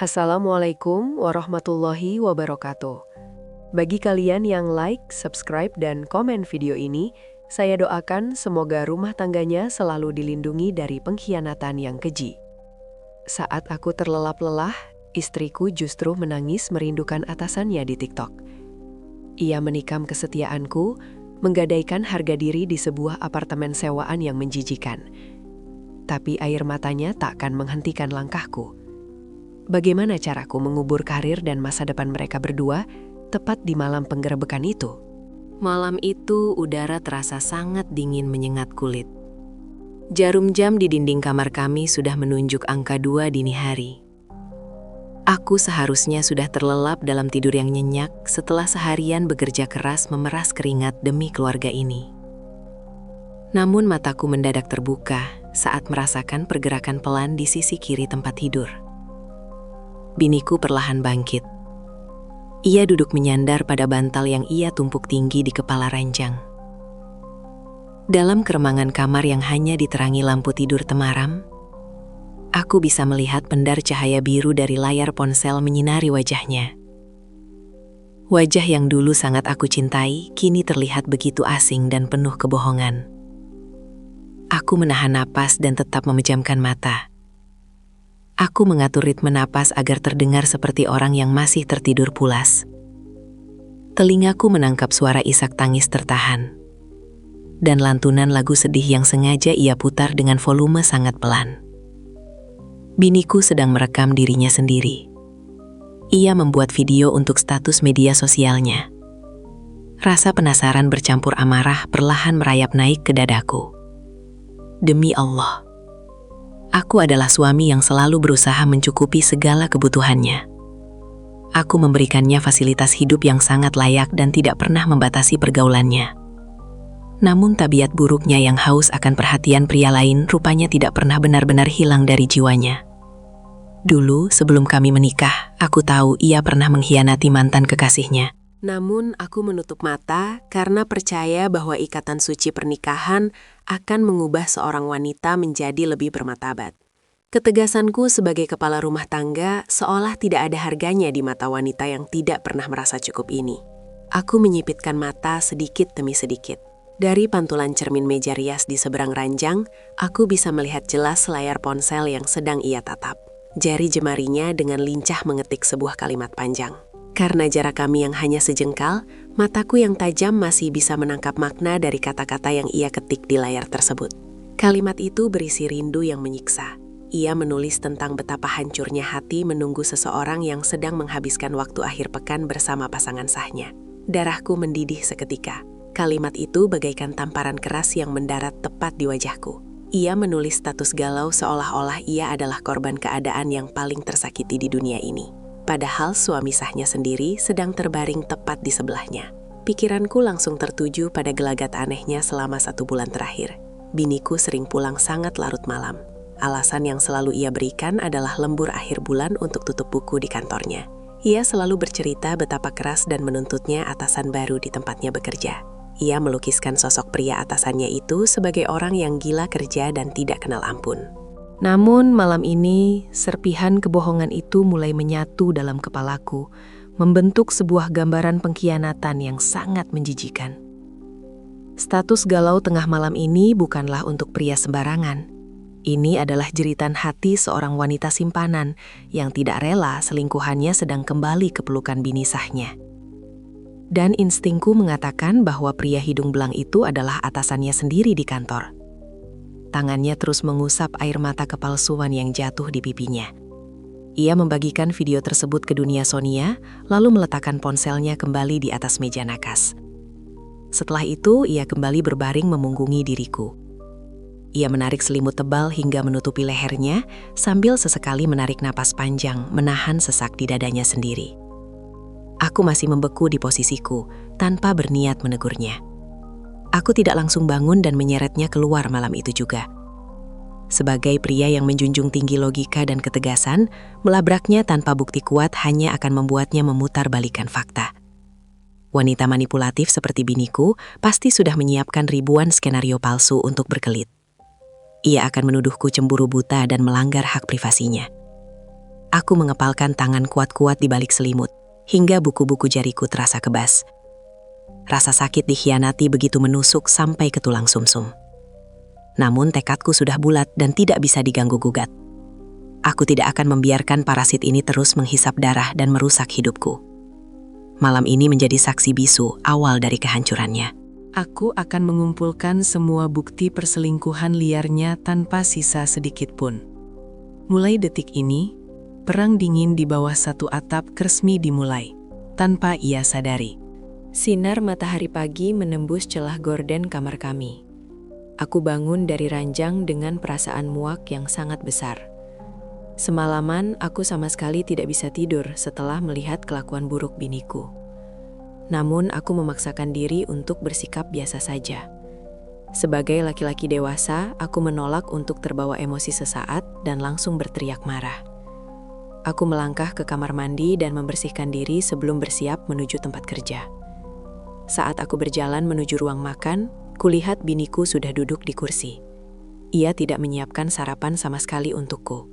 Assalamualaikum warahmatullahi wabarakatuh. Bagi kalian yang like, subscribe, dan komen video ini, saya doakan semoga rumah tangganya selalu dilindungi dari pengkhianatan yang keji. Saat aku terlelap lelah, istriku justru menangis merindukan atasannya di TikTok. Ia menikam kesetiaanku, menggadaikan harga diri di sebuah apartemen sewaan yang menjijikan. Tapi air matanya tak akan menghentikan langkahku. Bagaimana caraku mengubur karir dan masa depan mereka berdua tepat di malam penggerebekan itu? Malam itu udara terasa sangat dingin menyengat kulit. Jarum jam di dinding kamar kami sudah menunjuk angka 2 dini hari. Aku seharusnya sudah terlelap dalam tidur yang nyenyak setelah seharian bekerja keras memeras keringat demi keluarga ini. Namun mataku mendadak terbuka saat merasakan pergerakan pelan di sisi kiri tempat tidur. Biniku perlahan bangkit. Ia duduk menyandar pada bantal yang ia tumpuk tinggi di kepala ranjang. Dalam keremangan kamar yang hanya diterangi lampu tidur temaram, aku bisa melihat pendar cahaya biru dari layar ponsel menyinari wajahnya. Wajah yang dulu sangat aku cintai, kini terlihat begitu asing dan penuh kebohongan. Aku menahan napas dan tetap memejamkan mata. Aku mengatur ritme napas agar terdengar seperti orang yang masih tertidur pulas. Telingaku menangkap suara isak tangis tertahan. Dan lantunan lagu sedih yang sengaja ia putar dengan volume sangat pelan. Biniku sedang merekam dirinya sendiri. Ia membuat video untuk status media sosialnya. Rasa penasaran bercampur amarah perlahan merayap naik ke dadaku. Demi Allah, aku adalah suami yang selalu berusaha mencukupi segala kebutuhannya. Aku memberikannya fasilitas hidup yang sangat layak dan tidak pernah membatasi pergaulannya. Namun tabiat buruknya yang haus akan perhatian pria lain rupanya tidak pernah benar-benar hilang dari jiwanya. Dulu, sebelum kami menikah, aku tahu ia pernah mengkhianati mantan kekasihnya. Namun aku menutup mata karena percaya bahwa ikatan suci pernikahan akan mengubah seorang wanita menjadi lebih bermartabat. Ketegasanku sebagai kepala rumah tangga seolah tidak ada harganya di mata wanita yang tidak pernah merasa cukup ini. Aku menyipitkan mata sedikit demi sedikit. Dari pantulan cermin meja rias di seberang ranjang, aku bisa melihat jelas layar ponsel yang sedang ia tatap. Jari jemarinya dengan lincah mengetik sebuah kalimat panjang. Karena jarak kami yang hanya sejengkal, mataku yang tajam masih bisa menangkap makna dari kata-kata yang ia ketik di layar tersebut. Kalimat itu berisi rindu yang menyiksa. Ia menulis tentang betapa hancurnya hati menunggu seseorang yang sedang menghabiskan waktu akhir pekan bersama pasangan sahnya. Darahku mendidih seketika. Kalimat itu bagaikan tamparan keras yang mendarat tepat di wajahku. Ia menulis status galau seolah-olah ia adalah korban keadaan yang paling tersakiti di dunia ini. Padahal suami sahnya sendiri sedang terbaring tepat di sebelahnya. Pikiranku langsung tertuju pada gelagat anehnya selama 1 bulan terakhir. Biniku sering pulang sangat larut malam. Alasan yang selalu ia berikan adalah lembur akhir bulan untuk tutup buku di kantornya. Ia selalu bercerita betapa keras dan menuntutnya atasan baru di tempatnya bekerja. Ia melukiskan sosok pria atasannya itu sebagai orang yang gila kerja dan tidak kenal ampun. Namun malam ini, serpihan kebohongan itu mulai menyatu dalam kepalaku, membentuk sebuah gambaran pengkhianatan yang sangat menjijikan. Status galau tengah malam ini bukanlah untuk pria sembarangan. Ini adalah jeritan hati seorang wanita simpanan yang tidak rela selingkuhannya sedang kembali ke pelukan bini sahnya. Dan instingku mengatakan bahwa pria hidung belang itu adalah atasannya sendiri di kantor. Tangannya terus mengusap air mata kepalsuan yang jatuh di pipinya. Ia membagikan video tersebut ke dunia Sonia, lalu meletakkan ponselnya kembali di atas meja nakas. Setelah itu, ia kembali berbaring memunggungi diriku. Ia menarik selimut tebal hingga menutupi lehernya, sambil sesekali menarik napas panjang, menahan sesak di dadanya sendiri. Aku masih membeku di posisiku, tanpa berniat menegurnya. Aku tidak langsung bangun dan menyeretnya keluar malam itu juga. Sebagai pria yang menjunjung tinggi logika dan ketegasan, melabraknya tanpa bukti kuat hanya akan membuatnya memutarbalikkan fakta. Wanita manipulatif seperti biniku pasti sudah menyiapkan ribuan skenario palsu untuk berkelit. Ia akan menuduhku cemburu buta dan melanggar hak privasinya. Aku mengepalkan tangan kuat-kuat di balik selimut, hingga buku-buku jariku terasa kebas. Rasa sakit dikhianati begitu menusuk sampai ke tulang sumsum. Namun tekadku sudah bulat dan tidak bisa diganggu-gugat. Aku tidak akan membiarkan parasit ini terus menghisap darah dan merusak hidupku. Malam ini menjadi saksi bisu awal dari kehancurannya. Aku akan mengumpulkan semua bukti perselingkuhan liarnya tanpa sisa sedikit pun. Mulai detik ini, perang dingin di bawah satu atap resmi dimulai, tanpa ia sadari. Sinar matahari pagi menembus celah gorden kamar kami. Aku bangun dari ranjang dengan perasaan muak yang sangat besar. Semalaman aku sama sekali tidak bisa tidur setelah melihat kelakuan buruk biniku. Namun aku memaksakan diri untuk bersikap biasa saja. Sebagai laki-laki dewasa, aku menolak untuk terbawa emosi sesaat dan langsung berteriak marah. Aku melangkah ke kamar mandi dan membersihkan diri sebelum bersiap menuju tempat kerja. Saat aku berjalan menuju ruang makan, kulihat biniku sudah duduk di kursi. Ia tidak menyiapkan sarapan sama sekali untukku.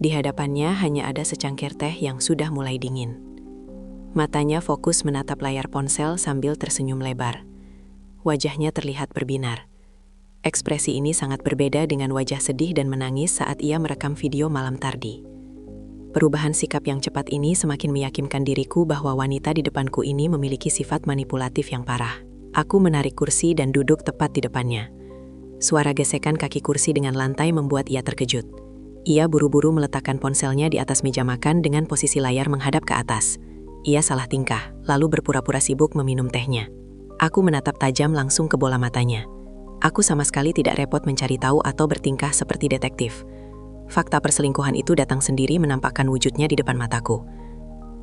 Di hadapannya hanya ada secangkir teh yang sudah mulai dingin. Matanya fokus menatap layar ponsel sambil tersenyum lebar. Wajahnya terlihat berbinar. Ekspresi ini sangat berbeda dengan wajah sedih dan menangis saat ia merekam video malam tadi. Perubahan sikap yang cepat ini semakin meyakinkan diriku bahwa wanita di depanku ini memiliki sifat manipulatif yang parah. Aku menarik kursi dan duduk tepat di depannya. Suara gesekan kaki kursi dengan lantai membuat ia terkejut. Ia buru-buru meletakkan ponselnya di atas meja makan dengan posisi layar menghadap ke atas. Ia salah tingkah, lalu berpura-pura sibuk meminum tehnya. Aku menatap tajam langsung ke bola matanya. Aku sama sekali tidak repot mencari tahu atau bertingkah seperti detektif. Fakta perselingkuhan itu datang sendiri menampakkan wujudnya di depan mataku.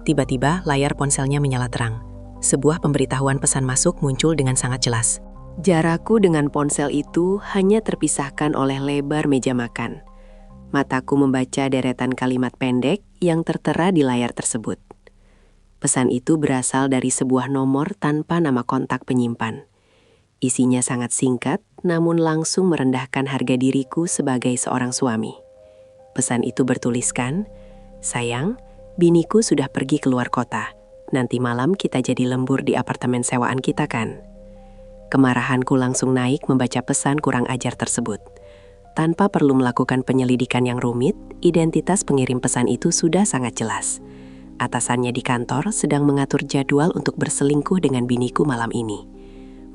Tiba-tiba layar ponselnya menyala terang. Sebuah pemberitahuan pesan masuk muncul dengan sangat jelas. Jarakku dengan ponsel itu hanya terpisahkan oleh lebar meja makan. Mataku membaca deretan kalimat pendek yang tertera di layar tersebut. Pesan itu berasal dari sebuah nomor tanpa nama kontak penyimpan. Isinya sangat singkat, namun langsung merendahkan harga diriku sebagai seorang suami. Pesan itu bertuliskan, "Sayang, biniku sudah pergi keluar kota. Nanti malam kita jadi lembur di apartemen sewaan kita kan?" Kemarahanku langsung naik membaca pesan kurang ajar tersebut. Tanpa perlu melakukan penyelidikan yang rumit, identitas pengirim pesan itu sudah sangat jelas. Atasannya di kantor sedang mengatur jadwal untuk berselingkuh dengan biniku malam ini.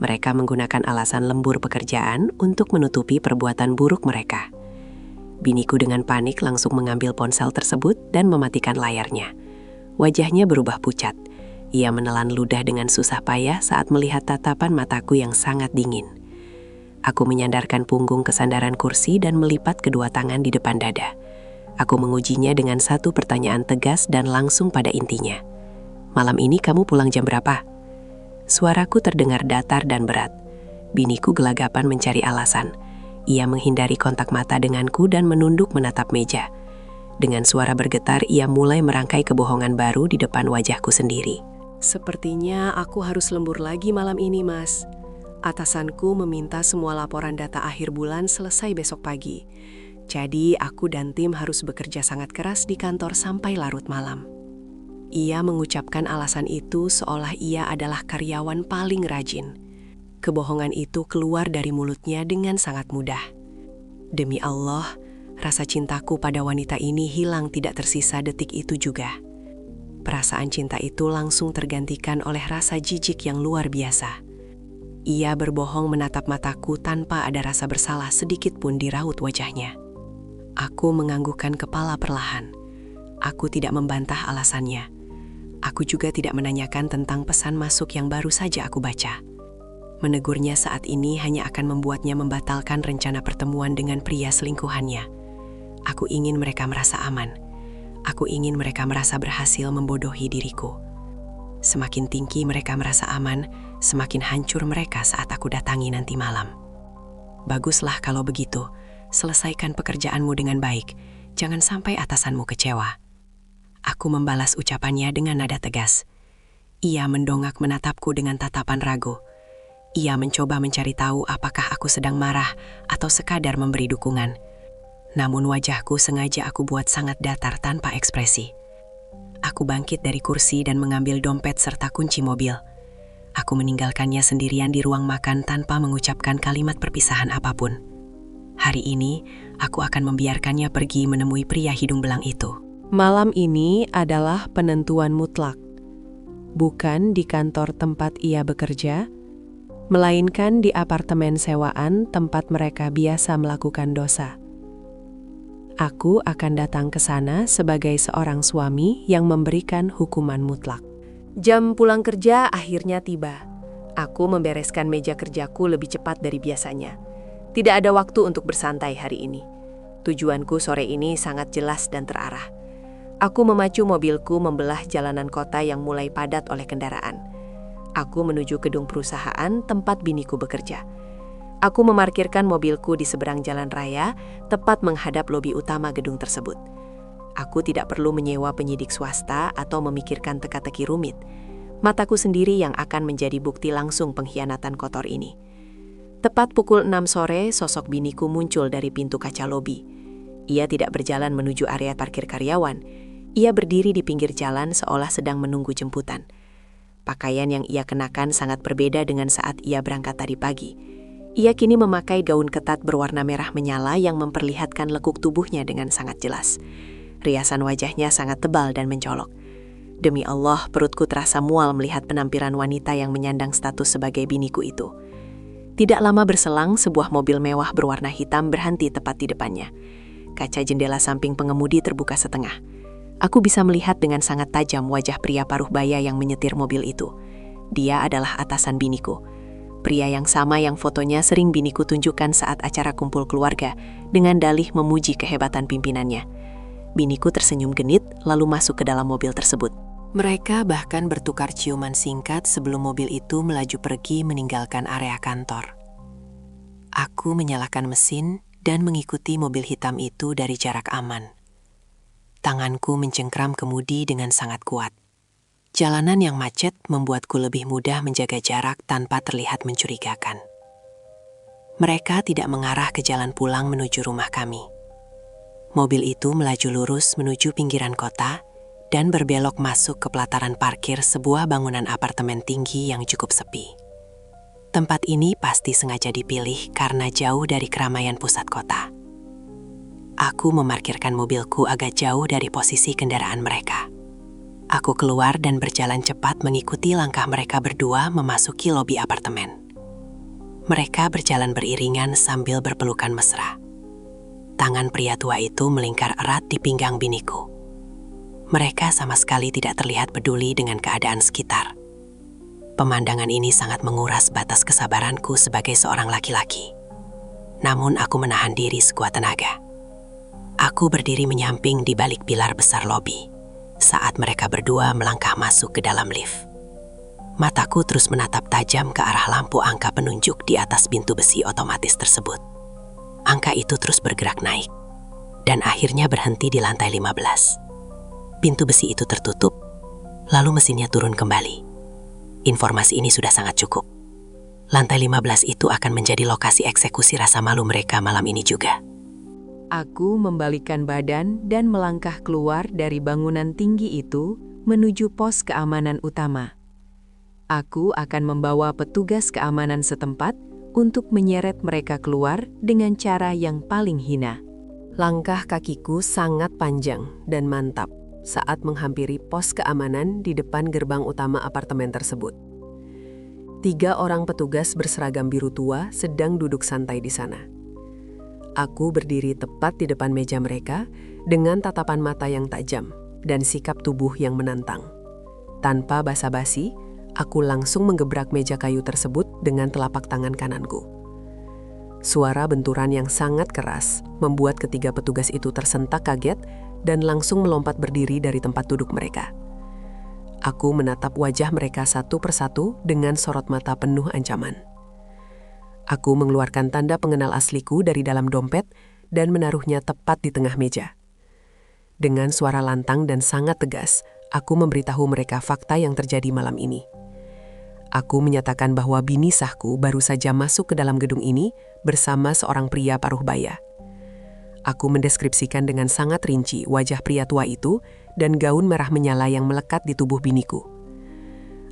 Mereka menggunakan alasan lembur pekerjaan untuk menutupi perbuatan buruk mereka. Biniku dengan panik langsung mengambil ponsel tersebut dan mematikan layarnya. Wajahnya berubah pucat. Ia menelan ludah dengan susah payah saat melihat tatapan mataku yang sangat dingin. Aku menyandarkan punggung ke sandaran kursi dan melipat kedua tangan di depan dada. Aku mengujinya dengan satu pertanyaan tegas dan langsung pada intinya. "Malam ini kamu pulang jam berapa?" Suaraku terdengar datar dan berat. Biniku gelagapan mencari alasan. Ia menghindari kontak mata denganku dan menunduk menatap meja. Dengan suara bergetar, ia mulai merangkai kebohongan baru di depan wajahku sendiri. "Sepertinya aku harus lembur lagi malam ini, Mas. Atasanku meminta semua laporan data akhir bulan selesai besok pagi. Jadi aku dan tim harus bekerja sangat keras di kantor sampai larut malam." Ia mengucapkan alasan itu seolah ia adalah karyawan paling rajin. Kebohongan itu keluar dari mulutnya dengan sangat mudah. Demi Allah, rasa cintaku pada wanita ini hilang tidak tersisa detik itu juga. Perasaan cinta itu langsung tergantikan oleh rasa jijik yang luar biasa. Ia berbohong menatap mataku tanpa ada rasa bersalah sedikit pun di raut wajahnya. Aku menganggukkan kepala perlahan. Aku tidak membantah alasannya. Aku juga tidak menanyakan tentang pesan masuk yang baru saja aku baca. Menegurnya saat ini hanya akan membuatnya membatalkan rencana pertemuan dengan pria selingkuhannya. Aku ingin mereka merasa aman. Aku ingin mereka merasa berhasil membodohi diriku. Semakin tinggi mereka merasa aman, semakin hancur mereka saat aku datangi nanti malam. Baguslah kalau begitu. Selesaikan pekerjaanmu dengan baik. Jangan sampai atasanmu kecewa. Aku membalas ucapannya dengan nada tegas. Ia mendongak menatapku dengan tatapan ragu. Ia mencoba mencari tahu apakah aku sedang marah atau sekadar memberi dukungan. Namun wajahku sengaja aku buat sangat datar tanpa ekspresi. Aku bangkit dari kursi dan mengambil dompet serta kunci mobil. Aku meninggalkannya sendirian di ruang makan tanpa mengucapkan kalimat perpisahan apapun. Hari ini, aku akan membiarkannya pergi menemui pria hidung belang itu. Malam ini adalah penentuan mutlak. Bukan di kantor tempat ia bekerja, melainkan di apartemen sewaan tempat mereka biasa melakukan dosa. Aku akan datang ke sana sebagai seorang suami yang memberikan hukuman mutlak. Jam pulang kerja akhirnya tiba. Aku membereskan meja kerjaku lebih cepat dari biasanya. Tidak ada waktu untuk bersantai hari ini. Tujuanku sore ini sangat jelas dan terarah. Aku memacu mobilku membelah jalanan kota yang mulai padat oleh kendaraan. Aku menuju gedung perusahaan tempat biniku bekerja. Aku memarkirkan mobilku di seberang jalan raya, tepat menghadap lobi utama gedung tersebut. Aku tidak perlu menyewa penyidik swasta atau memikirkan teka-teki rumit. Mataku sendiri yang akan menjadi bukti langsung pengkhianatan kotor ini. Tepat pukul 6 sore, sosok biniku muncul dari pintu kaca lobi. Ia tidak berjalan menuju area parkir karyawan. Ia berdiri di pinggir jalan seolah sedang menunggu jemputan. Pakaian yang ia kenakan sangat berbeda dengan saat ia berangkat tadi pagi. Ia kini memakai gaun ketat berwarna merah menyala yang memperlihatkan lekuk tubuhnya dengan sangat jelas. Riasan wajahnya sangat tebal dan mencolok. Demi Allah, perutku terasa mual melihat penampilan wanita yang menyandang status sebagai biniku itu. Tidak lama berselang, sebuah mobil mewah berwarna hitam berhenti tepat di depannya. Kaca jendela samping pengemudi terbuka setengah. Aku bisa melihat dengan sangat tajam wajah pria paruh baya yang menyetir mobil itu. Dia adalah atasan biniku. Pria yang sama yang fotonya sering biniku tunjukkan saat acara kumpul keluarga dengan dalih memuji kehebatan pimpinannya. Biniku tersenyum genit lalu masuk ke dalam mobil tersebut. Mereka bahkan bertukar ciuman singkat sebelum mobil itu melaju pergi meninggalkan area kantor. Aku menyalakan mesin dan mengikuti mobil hitam itu dari jarak aman. Tanganku mencengkram kemudi dengan sangat kuat. Jalanan yang macet membuatku lebih mudah menjaga jarak tanpa terlihat mencurigakan. Mereka tidak mengarah ke jalan pulang menuju rumah kami. Mobil itu melaju lurus menuju pinggiran kota dan berbelok masuk ke pelataran parkir sebuah bangunan apartemen tinggi yang cukup sepi. Tempat ini pasti sengaja dipilih karena jauh dari keramaian pusat kota. Aku memarkirkan mobilku agak jauh dari posisi kendaraan mereka. Aku keluar dan berjalan cepat mengikuti langkah mereka berdua memasuki lobi apartemen. Mereka berjalan beriringan sambil berpelukan mesra. Tangan pria tua itu melingkar erat di pinggang biniku. Mereka sama sekali tidak terlihat peduli dengan keadaan sekitar. Pemandangan ini sangat menguras batas kesabaranku sebagai seorang laki-laki. Namun aku menahan diri sekuat tenaga. Aku berdiri menyamping di balik pilar besar lobi saat mereka berdua melangkah masuk ke dalam lift. Mataku terus menatap tajam ke arah lampu angka penunjuk di atas pintu besi otomatis tersebut. Angka itu terus bergerak naik, dan akhirnya berhenti di lantai 15. Pintu besi itu tertutup, lalu mesinnya turun kembali. Informasi ini sudah sangat cukup. Lantai 15 itu akan menjadi lokasi eksekusi rasa malu mereka malam ini juga. Aku membalikkan badan dan melangkah keluar dari bangunan tinggi itu menuju pos keamanan utama. Aku akan membawa petugas keamanan setempat untuk menyeret mereka keluar dengan cara yang paling hina. Langkah kakiku sangat panjang dan mantap saat menghampiri pos keamanan di depan gerbang utama apartemen tersebut. 3 orang petugas berseragam biru tua sedang duduk santai di sana. Aku berdiri tepat di depan meja mereka dengan tatapan mata yang tajam dan sikap tubuh yang menantang. Tanpa basa-basi, aku langsung menggebrak meja kayu tersebut dengan telapak tangan kananku. Suara benturan yang sangat keras membuat ketiga petugas itu tersentak kaget dan langsung melompat berdiri dari tempat duduk mereka. Aku menatap wajah mereka satu persatu dengan sorot mata penuh ancaman. Aku mengeluarkan tanda pengenal asliku dari dalam dompet dan menaruhnya tepat di tengah meja. Dengan suara lantang dan sangat tegas, aku memberitahu mereka fakta yang terjadi malam ini. Aku menyatakan bahwa bini sahku baru saja masuk ke dalam gedung ini bersama seorang pria paruh baya. Aku mendeskripsikan dengan sangat rinci wajah pria tua itu dan gaun merah menyala yang melekat di tubuh biniku.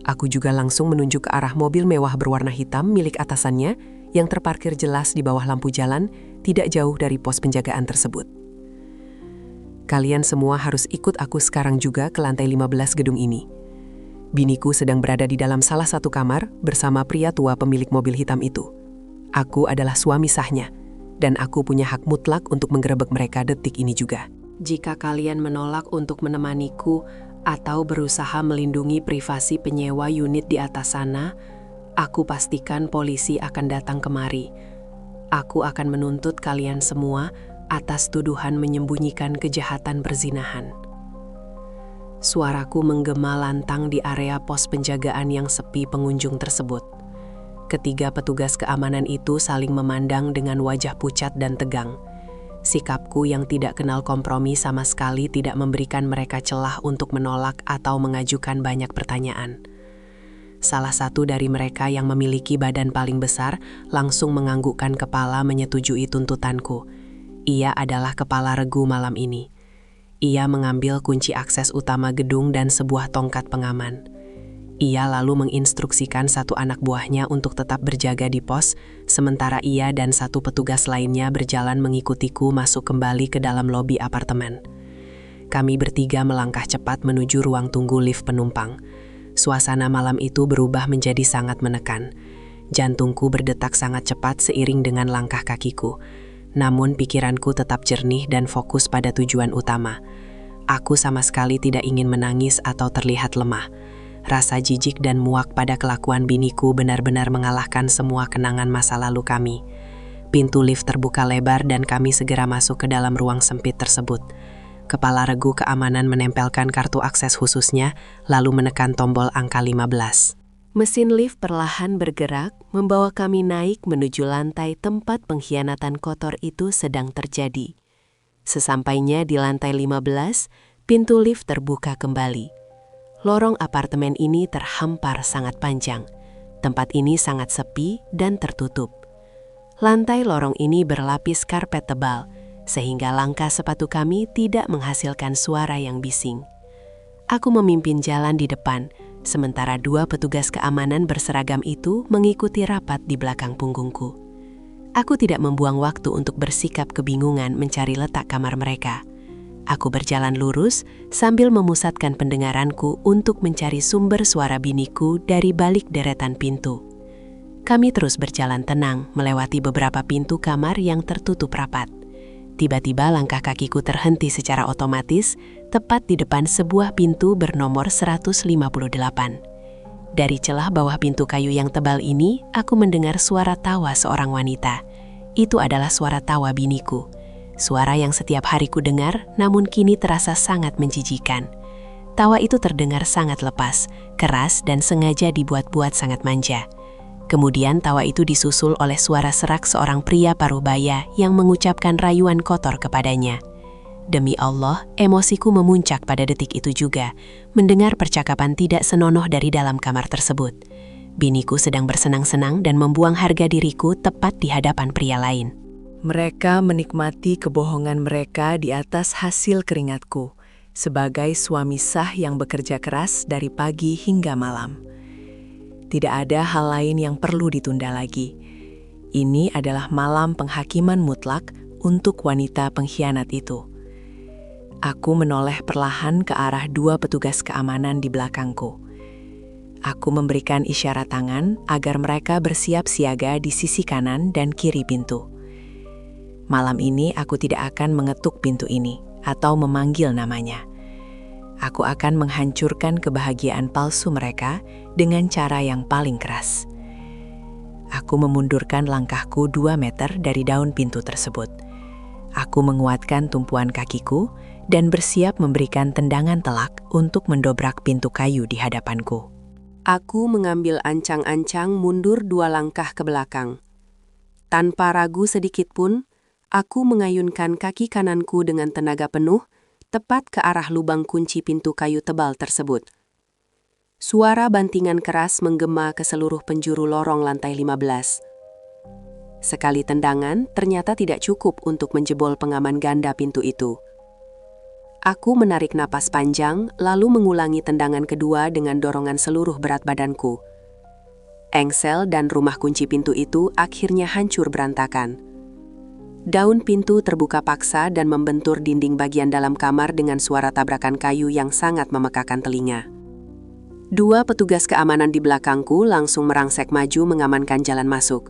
Aku juga langsung menunjuk ke arah mobil mewah berwarna hitam milik atasannya yang terparkir jelas di bawah lampu jalan tidak jauh dari pos penjagaan tersebut. Kalian semua harus ikut aku sekarang juga ke lantai 15 gedung ini. Biniku sedang berada di dalam salah satu kamar bersama pria tua pemilik mobil hitam itu. Aku adalah suami sahnya, dan aku punya hak mutlak untuk menggerebek mereka detik ini juga. Jika kalian menolak untuk menemaniku atau berusaha melindungi privasi penyewa unit di atas sana, aku pastikan polisi akan datang kemari. Aku akan menuntut kalian semua atas tuduhan menyembunyikan kejahatan perzinahan. Suaraku menggema lantang di area pos penjagaan yang sepi pengunjung tersebut. Ketiga petugas keamanan itu saling memandang dengan wajah pucat dan tegang. Sikapku yang tidak kenal kompromi sama sekali tidak memberikan mereka celah untuk menolak atau mengajukan banyak pertanyaan. Salah satu dari mereka yang memiliki badan paling besar langsung menganggukkan kepala menyetujui tuntutanku. Ia adalah kepala regu malam ini. Ia mengambil kunci akses utama gedung dan sebuah tongkat pengaman. Ia lalu menginstruksikan satu anak buahnya untuk tetap berjaga di pos, sementara ia dan satu petugas lainnya berjalan mengikutiku masuk kembali ke dalam lobi apartemen. Kami bertiga melangkah cepat menuju ruang tunggu lift penumpang. Suasana malam itu berubah menjadi sangat menekan. Jantungku berdetak sangat cepat seiring dengan langkah kakiku. Namun pikiranku tetap jernih dan fokus pada tujuan utama. Aku sama sekali tidak ingin menangis atau terlihat lemah. Rasa jijik dan muak pada kelakuan biniku benar-benar mengalahkan semua kenangan masa lalu kami. Pintu lift terbuka lebar dan kami segera masuk ke dalam ruang sempit tersebut. Kepala regu keamanan menempelkan kartu akses khususnya, lalu menekan tombol angka 15. Mesin lift perlahan bergerak, membawa kami naik menuju lantai tempat pengkhianatan kotor itu sedang terjadi. Sesampainya di lantai 15, pintu lift terbuka kembali. Lorong apartemen ini terhampar sangat panjang. Tempat ini sangat sepi dan tertutup. Lantai lorong ini berlapis karpet tebal, sehingga langkah sepatu kami tidak menghasilkan suara yang bising. Aku memimpin jalan di depan, sementara dua petugas keamanan berseragam itu mengikuti rapat di belakang punggungku. Aku tidak membuang waktu untuk bersikap kebingungan mencari letak kamar mereka. Aku berjalan lurus sambil memusatkan pendengaranku untuk mencari sumber suara biniku dari balik deretan pintu. Kami terus berjalan tenang melewati beberapa pintu kamar yang tertutup rapat. Tiba-tiba langkah kakiku terhenti secara otomatis tepat di depan sebuah pintu bernomor 158. Dari celah bawah pintu kayu yang tebal ini, aku mendengar suara tawa seorang wanita. Itu adalah suara tawa biniku. Suara yang setiap hari ku dengar, namun kini terasa sangat menjijikan. Tawa itu terdengar sangat lepas, keras dan sengaja dibuat-buat sangat manja. Kemudian tawa itu disusul oleh suara serak seorang pria parubaya yang mengucapkan rayuan kotor kepadanya. Demi Allah, emosiku memuncak pada detik itu juga, mendengar percakapan tidak senonoh dari dalam kamar tersebut. Biniku sedang bersenang-senang dan membuang harga diriku tepat di hadapan pria lain. Mereka menikmati kebohongan mereka di atas hasil keringatku, sebagai suami sah yang bekerja keras dari pagi hingga malam. Tidak ada hal lain yang perlu ditunda lagi. Ini adalah malam penghakiman mutlak untuk wanita pengkhianat itu. Aku menoleh perlahan ke arah dua petugas keamanan di belakangku. Aku memberikan isyarat tangan agar mereka bersiap siaga di sisi kanan dan kiri pintu. Malam ini aku tidak akan mengetuk pintu ini atau memanggil namanya. Aku akan menghancurkan kebahagiaan palsu mereka dengan cara yang paling keras. Aku memundurkan langkahku 2 meter dari daun pintu tersebut. Aku menguatkan tumpuan kakiku dan bersiap memberikan tendangan telak untuk mendobrak pintu kayu di hadapanku. Aku mengambil ancang-ancang mundur 2 langkah ke belakang. Tanpa ragu sedikit pun, aku mengayunkan kaki kananku dengan tenaga penuh, tepat ke arah lubang kunci pintu kayu tebal tersebut. Suara bantingan keras menggema ke seluruh penjuru lorong lantai 15. Sekali tendangan ternyata tidak cukup untuk menjebol pengaman ganda pintu itu. Aku menarik napas panjang, lalu mengulangi tendangan kedua dengan dorongan seluruh berat badanku. Engsel dan rumah kunci pintu itu akhirnya hancur berantakan. Daun pintu terbuka paksa dan membentur dinding bagian dalam kamar dengan suara tabrakan kayu yang sangat memekakan telinga. Dua petugas keamanan di belakangku langsung merangsek maju mengamankan jalan masuk.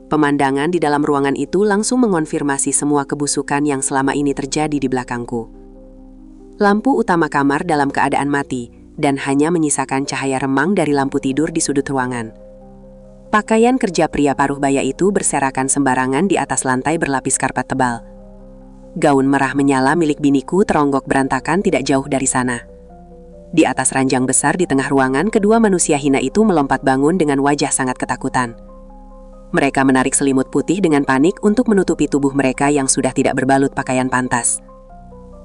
Pemandangan di dalam ruangan itu langsung mengonfirmasi semua kebusukan yang selama ini terjadi di belakangku. Lampu utama kamar dalam keadaan mati, dan hanya menyisakan cahaya remang dari lampu tidur di sudut ruangan. Pakaian kerja pria paruh baya itu berserakan sembarangan di atas lantai berlapis karpet tebal. Gaun merah menyala milik biniku teronggok berantakan tidak jauh dari sana. Di atas ranjang besar di tengah ruangan, kedua manusia hina itu melompat bangun dengan wajah sangat ketakutan. Mereka menarik selimut putih dengan panik untuk menutupi tubuh mereka yang sudah tidak berbalut pakaian pantas.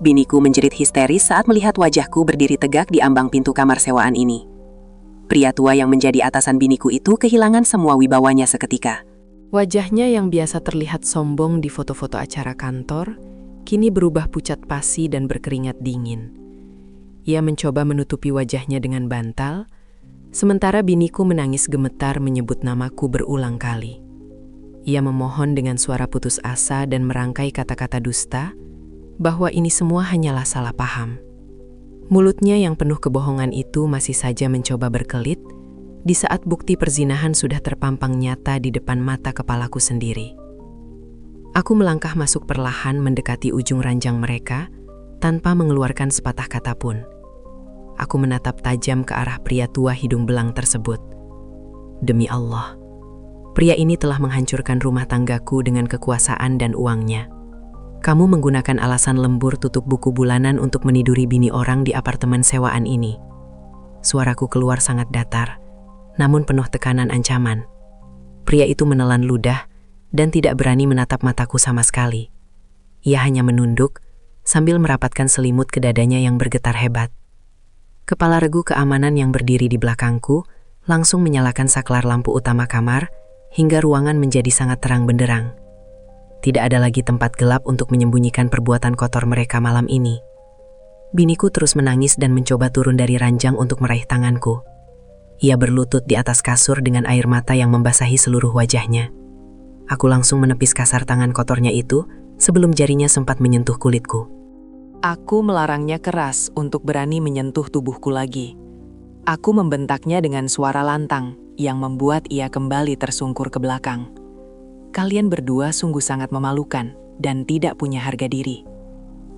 Biniku menjerit histeris saat melihat wajahku berdiri tegak di ambang pintu kamar sewaan ini. Pria tua yang menjadi atasan biniku itu kehilangan semua wibawanya seketika. Wajahnya yang biasa terlihat sombong di foto-foto acara kantor, kini berubah pucat pasi dan berkeringat dingin. Ia mencoba menutupi wajahnya dengan bantal, sementara biniku menangis gemetar menyebut namaku berulang kali. Ia memohon dengan suara putus asa dan merangkai kata-kata dusta, bahwa ini semua hanyalah salah paham. Mulutnya yang penuh kebohongan itu masih saja mencoba berkelit, di saat bukti perzinahan sudah terpampang nyata di depan mata kepalaku sendiri. Aku melangkah masuk perlahan mendekati ujung ranjang mereka, tanpa mengeluarkan sepatah kata pun. Aku menatap tajam ke arah pria tua hidung belang tersebut. Demi Allah, pria ini telah menghancurkan rumah tanggaku dengan kekuasaan dan uangnya. Kamu menggunakan alasan lembur tutup buku bulanan untuk meniduri bini orang di apartemen sewaan ini. Suaraku keluar sangat datar, namun penuh tekanan ancaman. Pria itu menelan ludah dan tidak berani menatap mataku sama sekali. Ia hanya menunduk sambil merapatkan selimut ke dadanya yang bergetar hebat. Kepala regu keamanan yang berdiri di belakangku langsung menyalakan saklar lampu utama kamar hingga ruangan menjadi sangat terang benderang. Tidak ada lagi tempat gelap untuk menyembunyikan perbuatan kotor mereka malam ini. Biniku terus menangis dan mencoba turun dari ranjang untuk meraih tanganku. Ia berlutut di atas kasur dengan air mata yang membasahi seluruh wajahnya. Aku langsung menepis kasar tangan kotornya itu sebelum jarinya sempat menyentuh kulitku. Aku melarangnya keras untuk berani menyentuh tubuhku lagi. Aku membentaknya dengan suara lantang yang membuat ia kembali tersungkur ke belakang. Kalian berdua sungguh sangat memalukan dan tidak punya harga diri.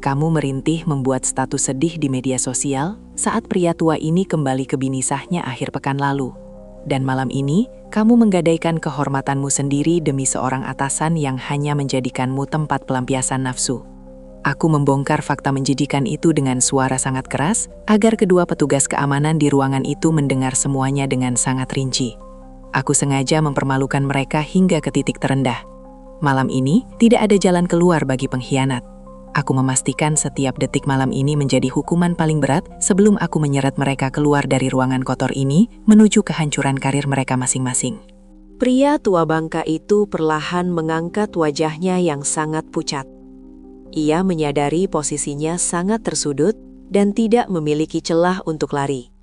Kamu merintih membuat status sedih di media sosial saat pria tua ini kembali ke bini sahnya akhir pekan lalu. Dan malam ini, kamu menggadaikan kehormatanmu sendiri demi seorang atasan yang hanya menjadikanmu tempat pelampiasan nafsu. Aku membongkar fakta menjijikan itu dengan suara sangat keras agar kedua petugas keamanan di ruangan itu mendengar semuanya dengan sangat rinci. Aku sengaja mempermalukan mereka hingga ke titik terendah. Malam ini tidak ada jalan keluar bagi pengkhianat. Aku memastikan setiap detik malam ini menjadi hukuman paling berat sebelum aku menyeret mereka keluar dari ruangan kotor ini menuju kehancuran karir mereka masing-masing. Pria tua bangka itu perlahan mengangkat wajahnya yang sangat pucat. Ia menyadari posisinya sangat tersudut dan tidak memiliki celah untuk lari.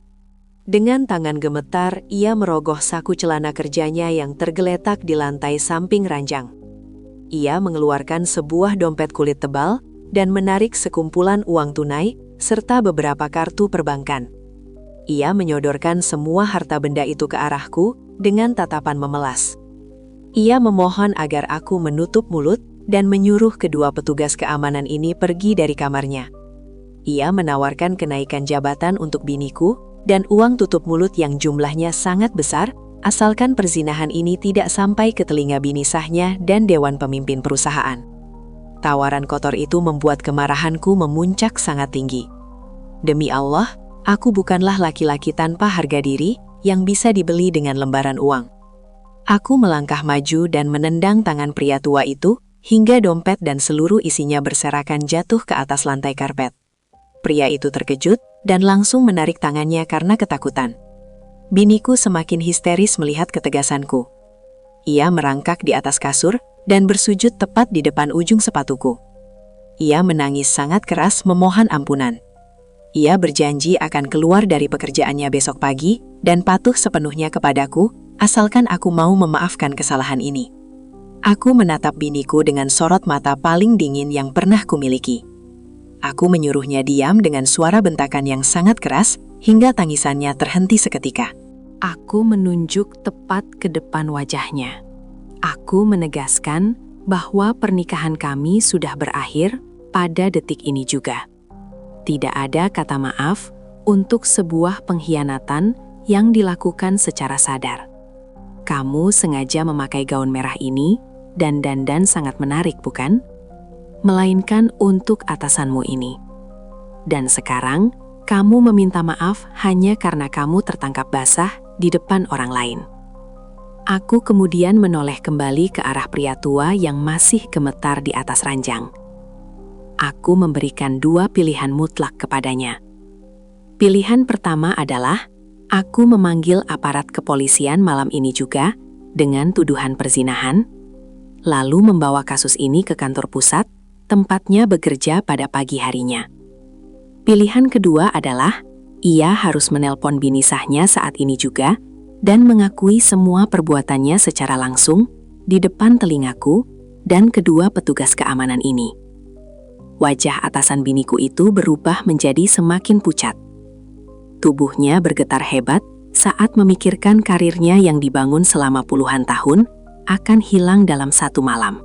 Dengan tangan gemetar, ia merogoh saku celana kerjanya yang tergeletak di lantai samping ranjang. Ia mengeluarkan sebuah dompet kulit tebal dan menarik sekumpulan uang tunai serta beberapa kartu perbankan. Ia menyodorkan semua harta benda itu ke arahku dengan tatapan memelas. Ia memohon agar aku menutup mulut dan menyuruh kedua petugas keamanan ini pergi dari kamarnya. Ia menawarkan kenaikan jabatan untuk biniku dan uang tutup mulut yang jumlahnya sangat besar, asalkan perzinahan ini tidak sampai ke telinga bini sahnya dan dewan pemimpin perusahaan. Tawaran kotor itu membuat kemarahanku memuncak sangat tinggi. Demi Allah, aku bukanlah laki-laki tanpa harga diri yang bisa dibeli dengan lembaran uang. Aku melangkah maju dan menendang tangan pria tua itu hingga dompet dan seluruh isinya berserakan jatuh ke atas lantai karpet. Pria itu terkejut dan langsung menarik tangannya karena ketakutan. Biniku semakin histeris melihat ketegasanku. Ia merangkak di atas kasur dan bersujud tepat di depan ujung sepatuku. Ia menangis sangat keras memohon ampunan. Ia berjanji akan keluar dari pekerjaannya besok pagi dan patuh sepenuhnya kepadaku, asalkan aku mau memaafkan kesalahan ini. Aku menatap biniku dengan sorot mata paling dingin yang pernah kumiliki. Aku menyuruhnya diam dengan suara bentakan yang sangat keras hingga tangisannya terhenti seketika. Aku menunjuk tepat ke depan wajahnya. Aku menegaskan bahwa pernikahan kami sudah berakhir pada detik ini juga. Tidak ada kata maaf untuk sebuah pengkhianatan yang dilakukan secara sadar. Kamu sengaja memakai gaun merah ini dan dandan sangat menarik, bukan? Melainkan untuk atasanmu ini. Dan sekarang, kamu meminta maaf hanya karena kamu tertangkap basah di depan orang lain. Aku kemudian menoleh kembali ke arah pria tua yang masih gemetar di atas ranjang. Aku memberikan dua pilihan mutlak kepadanya. Pilihan pertama adalah, aku memanggil aparat kepolisian malam ini juga dengan tuduhan perzinahan, lalu membawa kasus ini ke kantor pusat, tempatnya bekerja pada pagi harinya. Pilihan kedua adalah, ia harus menelpon bini sahnya saat ini juga dan mengakui semua perbuatannya secara langsung di depan telingaku dan kedua petugas keamanan ini. Wajah atasan biniku itu berubah menjadi semakin pucat. Tubuhnya bergetar hebat saat memikirkan karirnya yang dibangun selama puluhan tahun akan hilang dalam satu malam.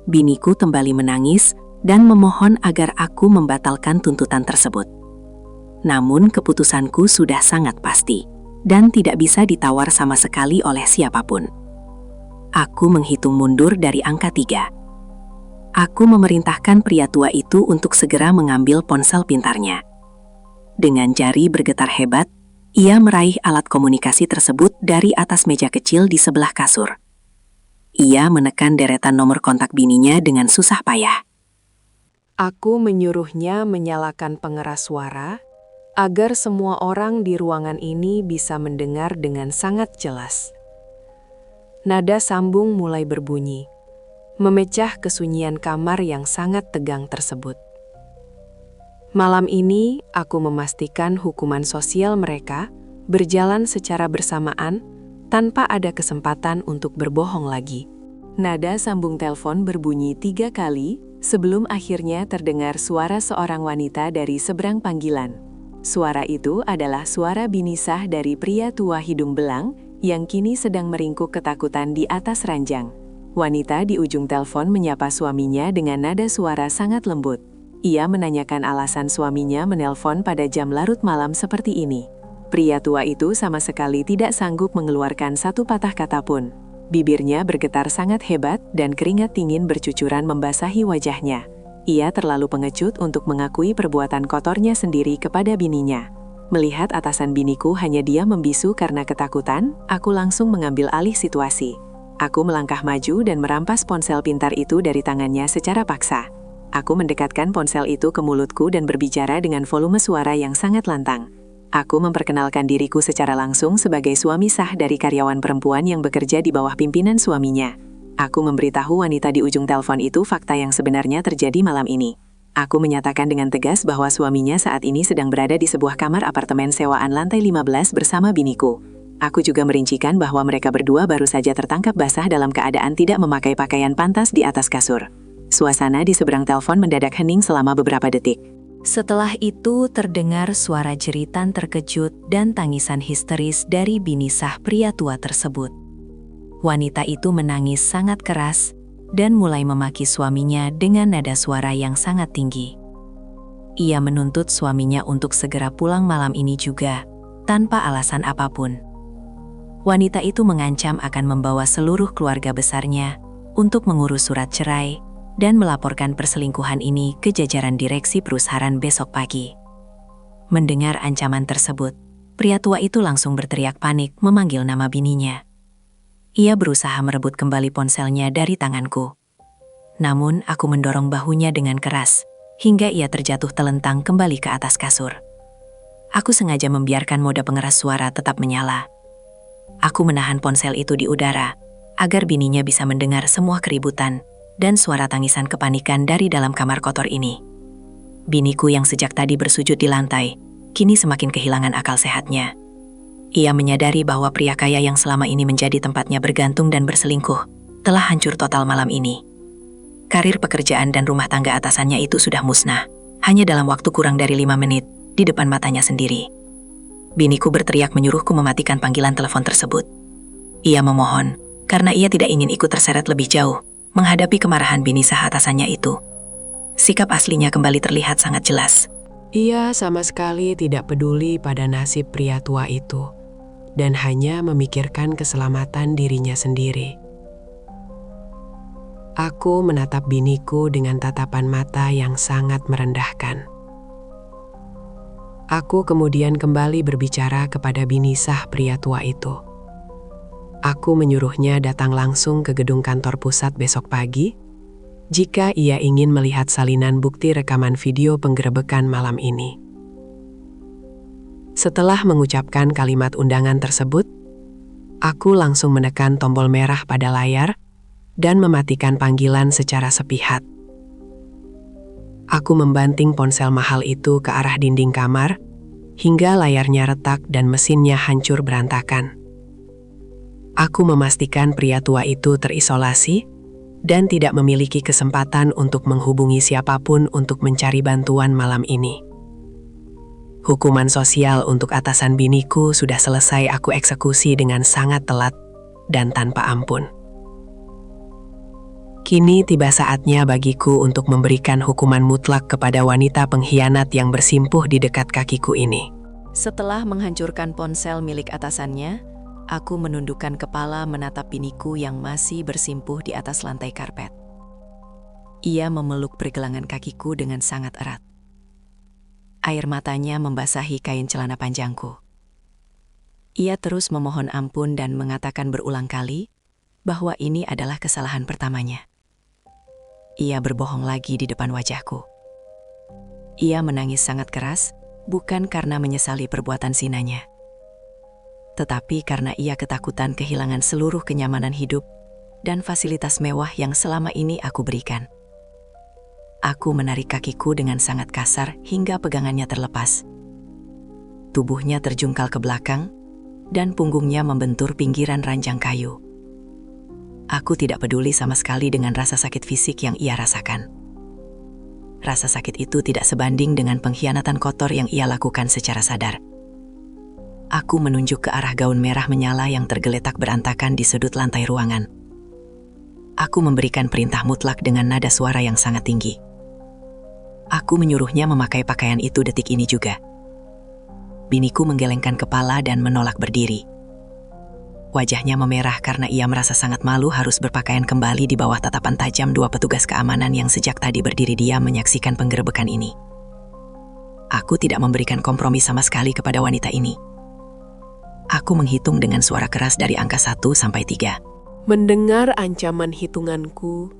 Biniku kembali menangis dan memohon agar aku membatalkan tuntutan tersebut. Namun keputusanku sudah sangat pasti dan tidak bisa ditawar sama sekali oleh siapapun. Aku menghitung mundur dari angka 3. Aku memerintahkan pria tua itu untuk segera mengambil ponsel pintarnya. Dengan jari bergetar hebat, ia meraih alat komunikasi tersebut dari atas meja kecil di sebelah kasur. Ia menekan deretan nomor kontak bininya dengan susah payah. Aku menyuruhnya menyalakan pengeras suara agar semua orang di ruangan ini bisa mendengar dengan sangat jelas. Nada sambung mulai berbunyi, memecah kesunyian kamar yang sangat tegang tersebut. Malam ini, aku memastikan hukuman sosial mereka berjalan secara bersamaan tanpa ada kesempatan untuk berbohong lagi. Nada sambung telepon berbunyi 3 kali sebelum akhirnya terdengar suara seorang wanita dari seberang panggilan. Suara itu adalah suara bini sah dari pria tua hidung belang yang kini sedang meringkuk ketakutan di atas ranjang. Wanita di ujung telepon menyapa suaminya dengan nada suara sangat lembut. Ia menanyakan alasan suaminya menelpon pada jam larut malam seperti ini. Pria tua itu sama sekali tidak sanggup mengeluarkan satu patah kata pun. Bibirnya bergetar sangat hebat dan keringat dingin bercucuran membasahi wajahnya. Ia terlalu pengecut untuk mengakui perbuatan kotornya sendiri kepada bininya. Melihat atasan biniku hanya diam membisu karena ketakutan, aku langsung mengambil alih situasi. Aku melangkah maju dan merampas ponsel pintar itu dari tangannya secara paksa. Aku mendekatkan ponsel itu ke mulutku dan berbicara dengan volume suara yang sangat lantang. Aku memperkenalkan diriku secara langsung sebagai suami sah dari karyawan perempuan yang bekerja di bawah pimpinan suaminya. Aku memberitahu wanita di ujung telepon itu fakta yang sebenarnya terjadi malam ini. Aku menyatakan dengan tegas bahwa suaminya saat ini sedang berada di sebuah kamar apartemen sewaan lantai 15 bersama biniku. Aku juga merincikan bahwa mereka berdua baru saja tertangkap basah dalam keadaan tidak memakai pakaian pantas di atas kasur. Suasana di seberang telepon mendadak hening selama beberapa detik. Setelah itu terdengar suara jeritan terkejut dan tangisan histeris dari bini sah pria tua tersebut. Wanita itu menangis sangat keras dan mulai memaki suaminya dengan nada suara yang sangat tinggi. Ia menuntut suaminya untuk segera pulang malam ini juga, tanpa alasan apapun. Wanita itu mengancam akan membawa seluruh keluarga besarnya untuk mengurus surat cerai dan melaporkan perselingkuhan ini ke jajaran direksi perusahaan besok pagi. Mendengar ancaman tersebut, pria tua itu langsung berteriak panik memanggil nama bininya. Ia berusaha merebut kembali ponselnya dari tanganku. Namun aku mendorong bahunya dengan keras, hingga ia terjatuh telentang kembali ke atas kasur. Aku sengaja membiarkan moda pengeras suara tetap menyala. Aku menahan ponsel itu di udara, agar bininya bisa mendengar semua keributan dan suara tangisan kepanikan dari dalam kamar kotor ini. Biniku yang sejak tadi bersujud di lantai, kini semakin kehilangan akal sehatnya. Ia menyadari bahwa pria kaya yang selama ini menjadi tempatnya bergantung dan berselingkuh, telah hancur total malam ini. Karir pekerjaan dan rumah tangga atasannya itu sudah musnah, hanya dalam waktu kurang dari 5 menit, di depan matanya sendiri. Biniku berteriak menyuruhku mematikan panggilan telepon tersebut. Ia memohon, karena ia tidak ingin ikut terseret lebih jauh, menghadapi kemarahan bini sah atasannya itu. Sikap aslinya kembali terlihat sangat jelas. Ia sama sekali tidak peduli pada nasib pria tua itu, dan hanya memikirkan keselamatan dirinya sendiri. Aku menatap biniku dengan tatapan mata yang sangat merendahkan. Aku kemudian kembali berbicara kepada bini sah pria tua itu. Aku menyuruhnya datang langsung ke gedung kantor pusat besok pagi, jika ia ingin melihat salinan bukti rekaman video penggerebekan malam ini. Setelah mengucapkan kalimat undangan tersebut, aku langsung menekan tombol merah pada layar dan mematikan panggilan secara sepihak. Aku membanting ponsel mahal itu ke arah dinding kamar, hingga layarnya retak dan mesinnya hancur berantakan. Aku memastikan pria tua itu terisolasi dan tidak memiliki kesempatan untuk menghubungi siapapun untuk mencari bantuan malam ini. Hukuman sosial untuk atasan biniku sudah selesai aku eksekusi dengan sangat telat dan tanpa ampun. Kini tiba saatnya bagiku untuk memberikan hukuman mutlak kepada wanita pengkhianat yang bersimpuh di dekat kakiku ini. Setelah menghancurkan ponsel milik atasannya, aku menundukkan kepala menatap biniku yang masih bersimpuh di atas lantai karpet. Ia memeluk pergelangan kakiku dengan sangat erat. Air matanya membasahi kain celana panjangku. Ia terus memohon ampun dan mengatakan berulang kali bahwa ini adalah kesalahan pertamanya. Ia berbohong lagi di depan wajahku. Ia menangis sangat keras, bukan karena menyesali perbuatan sinanya, tetapi karena ia ketakutan kehilangan seluruh kenyamanan hidup dan fasilitas mewah yang selama ini aku berikan. Aku menarik kakiku dengan sangat kasar hingga pegangannya terlepas. Tubuhnya terjungkal ke belakang, dan punggungnya membentur pinggiran ranjang kayu. Aku tidak peduli sama sekali dengan rasa sakit fisik yang ia rasakan. Rasa sakit itu tidak sebanding dengan pengkhianatan kotor yang ia lakukan secara sadar. Aku menunjuk ke arah gaun merah menyala yang tergeletak berantakan di sudut lantai ruangan. Aku memberikan perintah mutlak dengan nada suara yang sangat tinggi. Aku menyuruhnya memakai pakaian itu detik ini juga. Biniku menggelengkan kepala dan menolak berdiri. Wajahnya memerah karena ia merasa sangat malu harus berpakaian kembali di bawah tatapan tajam 2 petugas keamanan yang sejak tadi berdiri diam menyaksikan penggerebekan ini. Aku tidak memberikan kompromi sama sekali kepada wanita ini. Aku menghitung dengan suara keras dari angka 1 sampai 3. Mendengar ancaman hitunganku,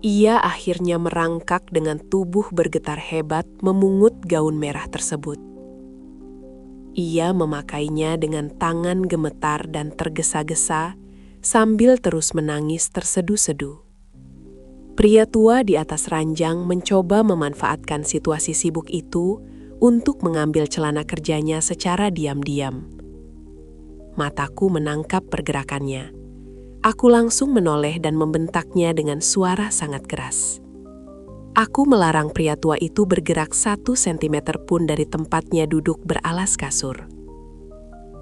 ia akhirnya merangkak dengan tubuh bergetar hebat memungut gaun merah tersebut. Ia memakainya dengan tangan gemetar dan tergesa-gesa sambil terus menangis tersedu-sedu. Pria tua di atas ranjang mencoba memanfaatkan situasi sibuk itu untuk mengambil celana kerjanya secara diam-diam. Mataku menangkap pergerakannya. Aku langsung menoleh dan membentaknya dengan suara sangat keras. Aku melarang pria tua itu bergerak 1 sentimeter pun dari tempatnya duduk beralas kasur.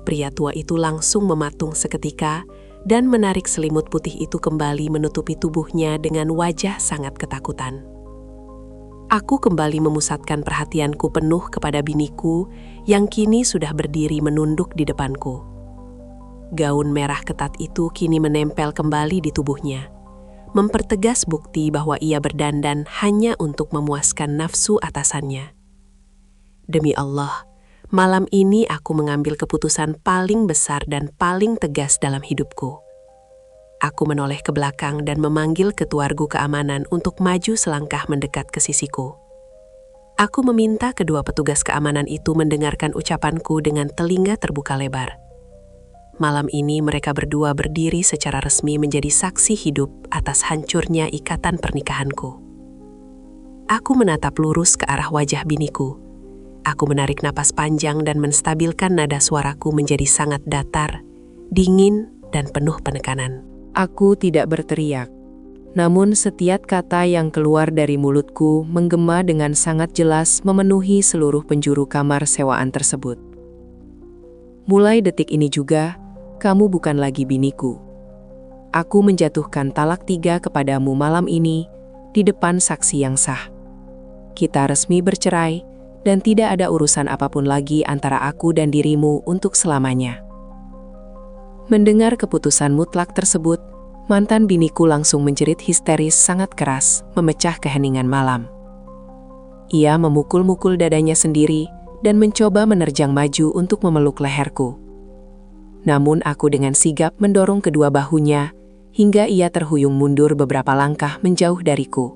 Pria tua itu langsung mematung seketika dan menarik selimut putih itu kembali menutupi tubuhnya dengan wajah sangat ketakutan. Aku kembali memusatkan perhatianku penuh kepada biniku yang kini sudah berdiri menunduk di depanku. Gaun merah ketat itu kini menempel kembali di tubuhnya, mempertegas bukti bahwa ia berdandan hanya untuk memuaskan nafsu atasannya. Demi Allah, malam ini aku mengambil keputusan paling besar dan paling tegas dalam hidupku. Aku menoleh ke belakang dan memanggil ketuargu keamanan untuk maju selangkah mendekat ke sisiku. Aku meminta kedua petugas keamanan itu mendengarkan ucapanku dengan telinga terbuka lebar. Malam ini mereka berdua berdiri secara resmi menjadi saksi hidup atas hancurnya ikatan pernikahanku. Aku menatap lurus ke arah wajah biniku. Aku menarik napas panjang dan menstabilkan nada suaraku menjadi sangat datar, dingin, dan penuh penekanan. Aku tidak berteriak, namun setiap kata yang keluar dari mulutku menggema dengan sangat jelas memenuhi seluruh penjuru kamar sewaan tersebut. Mulai detik ini juga, kamu bukan lagi biniku. Aku menjatuhkan talak 3 kepadamu malam ini di depan saksi yang sah. Kita resmi bercerai dan tidak ada urusan apapun lagi antara aku dan dirimu untuk selamanya. Mendengar keputusan mutlak tersebut, mantan biniku langsung menjerit histeris sangat keras, memecah keheningan malam. Ia memukul-mukul dadanya sendiri dan mencoba menerjang maju untuk memeluk leherku. Namun aku dengan sigap mendorong kedua bahunya hingga ia terhuyung mundur beberapa langkah menjauh dariku.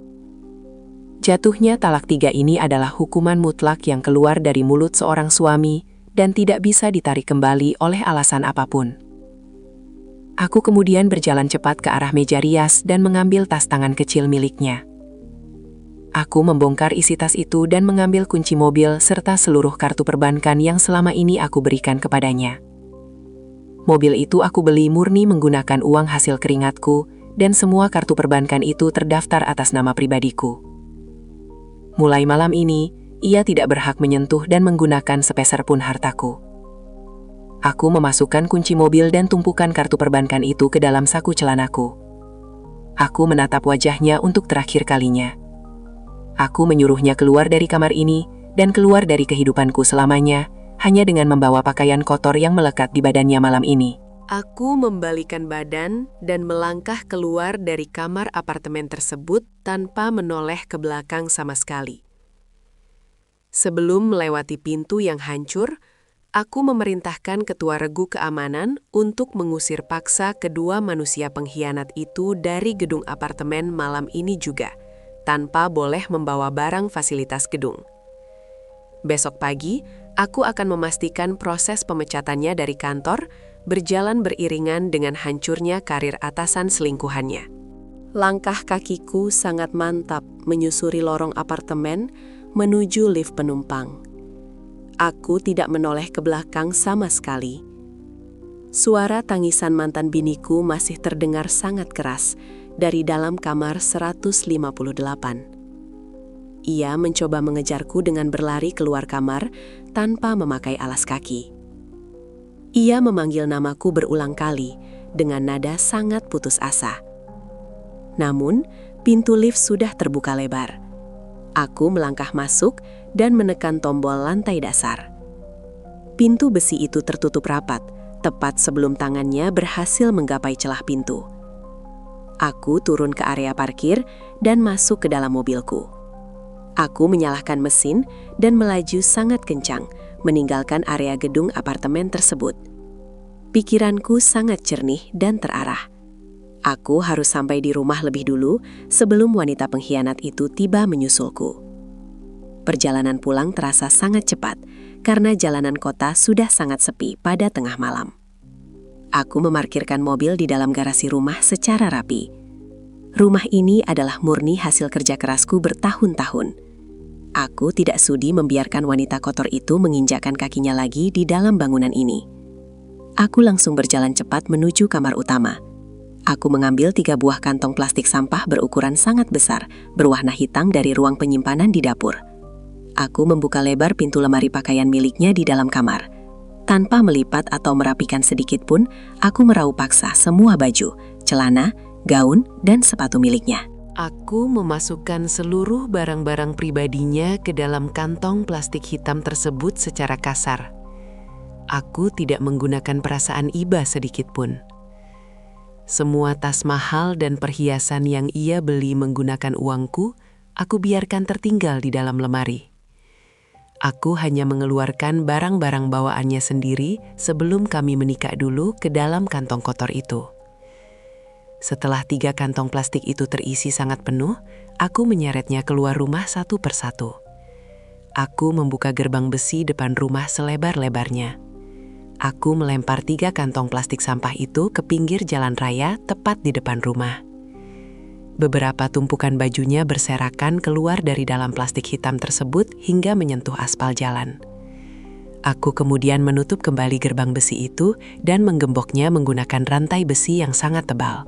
Jatuhnya talak 3 ini adalah hukuman mutlak yang keluar dari mulut seorang suami dan tidak bisa ditarik kembali oleh alasan apapun. Aku kemudian berjalan cepat ke arah meja rias dan mengambil tas tangan kecil miliknya. Aku membongkar isi tas itu dan mengambil kunci mobil serta seluruh kartu perbankan yang selama ini aku berikan kepadanya. Mobil itu aku beli murni menggunakan uang hasil keringatku dan semua kartu perbankan itu terdaftar atas nama pribadiku. Mulai malam ini, ia tidak berhak menyentuh dan menggunakan sepeser pun hartaku. Aku memasukkan kunci mobil dan tumpukan kartu perbankan itu ke dalam saku celanaku. Aku menatap wajahnya untuk terakhir kalinya. Aku menyuruhnya keluar dari kamar ini dan keluar dari kehidupanku selamanya, hanya dengan membawa pakaian kotor yang melekat di badannya malam ini. Aku membalikan badan dan melangkah keluar dari kamar apartemen tersebut tanpa menoleh ke belakang sama sekali. Sebelum melewati pintu yang hancur, aku memerintahkan ketua regu keamanan untuk mengusir paksa kedua manusia pengkhianat itu dari gedung apartemen malam ini juga, tanpa boleh membawa barang fasilitas gedung. Besok pagi, aku akan memastikan proses pemecatannya dari kantor berjalan beriringan dengan hancurnya karir atasan selingkuhannya. Langkah kakiku sangat mantap menyusuri lorong apartemen menuju lift penumpang. Aku tidak menoleh ke belakang sama sekali. Suara tangisan mantan biniku masih terdengar sangat keras dari dalam kamar 158. Ia mencoba mengejarku dengan berlari keluar kamar tanpa memakai alas kaki. Ia memanggil namaku berulang kali dengan nada sangat putus asa. Namun, pintu lift sudah terbuka lebar. Aku melangkah masuk dan menekan tombol lantai dasar. Pintu besi itu tertutup rapat, tepat sebelum tangannya berhasil menggapai celah pintu. Aku turun ke area parkir dan masuk ke dalam mobilku. Aku menyalakan mesin dan melaju sangat kencang, meninggalkan area gedung apartemen tersebut. Pikiranku sangat jernih dan terarah. Aku harus sampai di rumah lebih dulu sebelum wanita pengkhianat itu tiba menyusulku. Perjalanan pulang terasa sangat cepat karena jalanan kota sudah sangat sepi pada tengah malam. Aku memarkirkan mobil di dalam garasi rumah secara rapi. Rumah ini adalah murni hasil kerja kerasku bertahun-tahun. Aku tidak sudi membiarkan wanita kotor itu menginjakkan kakinya lagi di dalam bangunan ini. Aku langsung berjalan cepat menuju kamar utama. Aku mengambil 3 buah kantong plastik sampah berukuran sangat besar, berwarna hitam dari ruang penyimpanan di dapur. Aku membuka lebar pintu lemari pakaian miliknya di dalam kamar. Tanpa melipat atau merapikan sedikit pun, aku meraup paksa semua baju, celana, gaun, dan sepatu miliknya. Aku memasukkan seluruh barang-barang pribadinya ke dalam kantong plastik hitam tersebut secara kasar. Aku tidak menggunakan perasaan iba sedikit pun. Semua tas mahal dan perhiasan yang ia beli menggunakan uangku, aku biarkan tertinggal di dalam lemari. Aku hanya mengeluarkan barang-barang bawaannya sendiri sebelum kami menikah dulu ke dalam kantong kotor itu. Setelah 3 kantong plastik itu terisi sangat penuh, aku menyeretnya keluar rumah satu persatu. Aku membuka gerbang besi depan rumah selebar-lebarnya. Aku melempar 3 kantong plastik sampah itu ke pinggir jalan raya tepat di depan rumah. Beberapa tumpukan bajunya berserakan keluar dari dalam plastik hitam tersebut hingga menyentuh aspal jalan. Aku kemudian menutup kembali gerbang besi itu dan menggemboknya menggunakan rantai besi yang sangat tebal.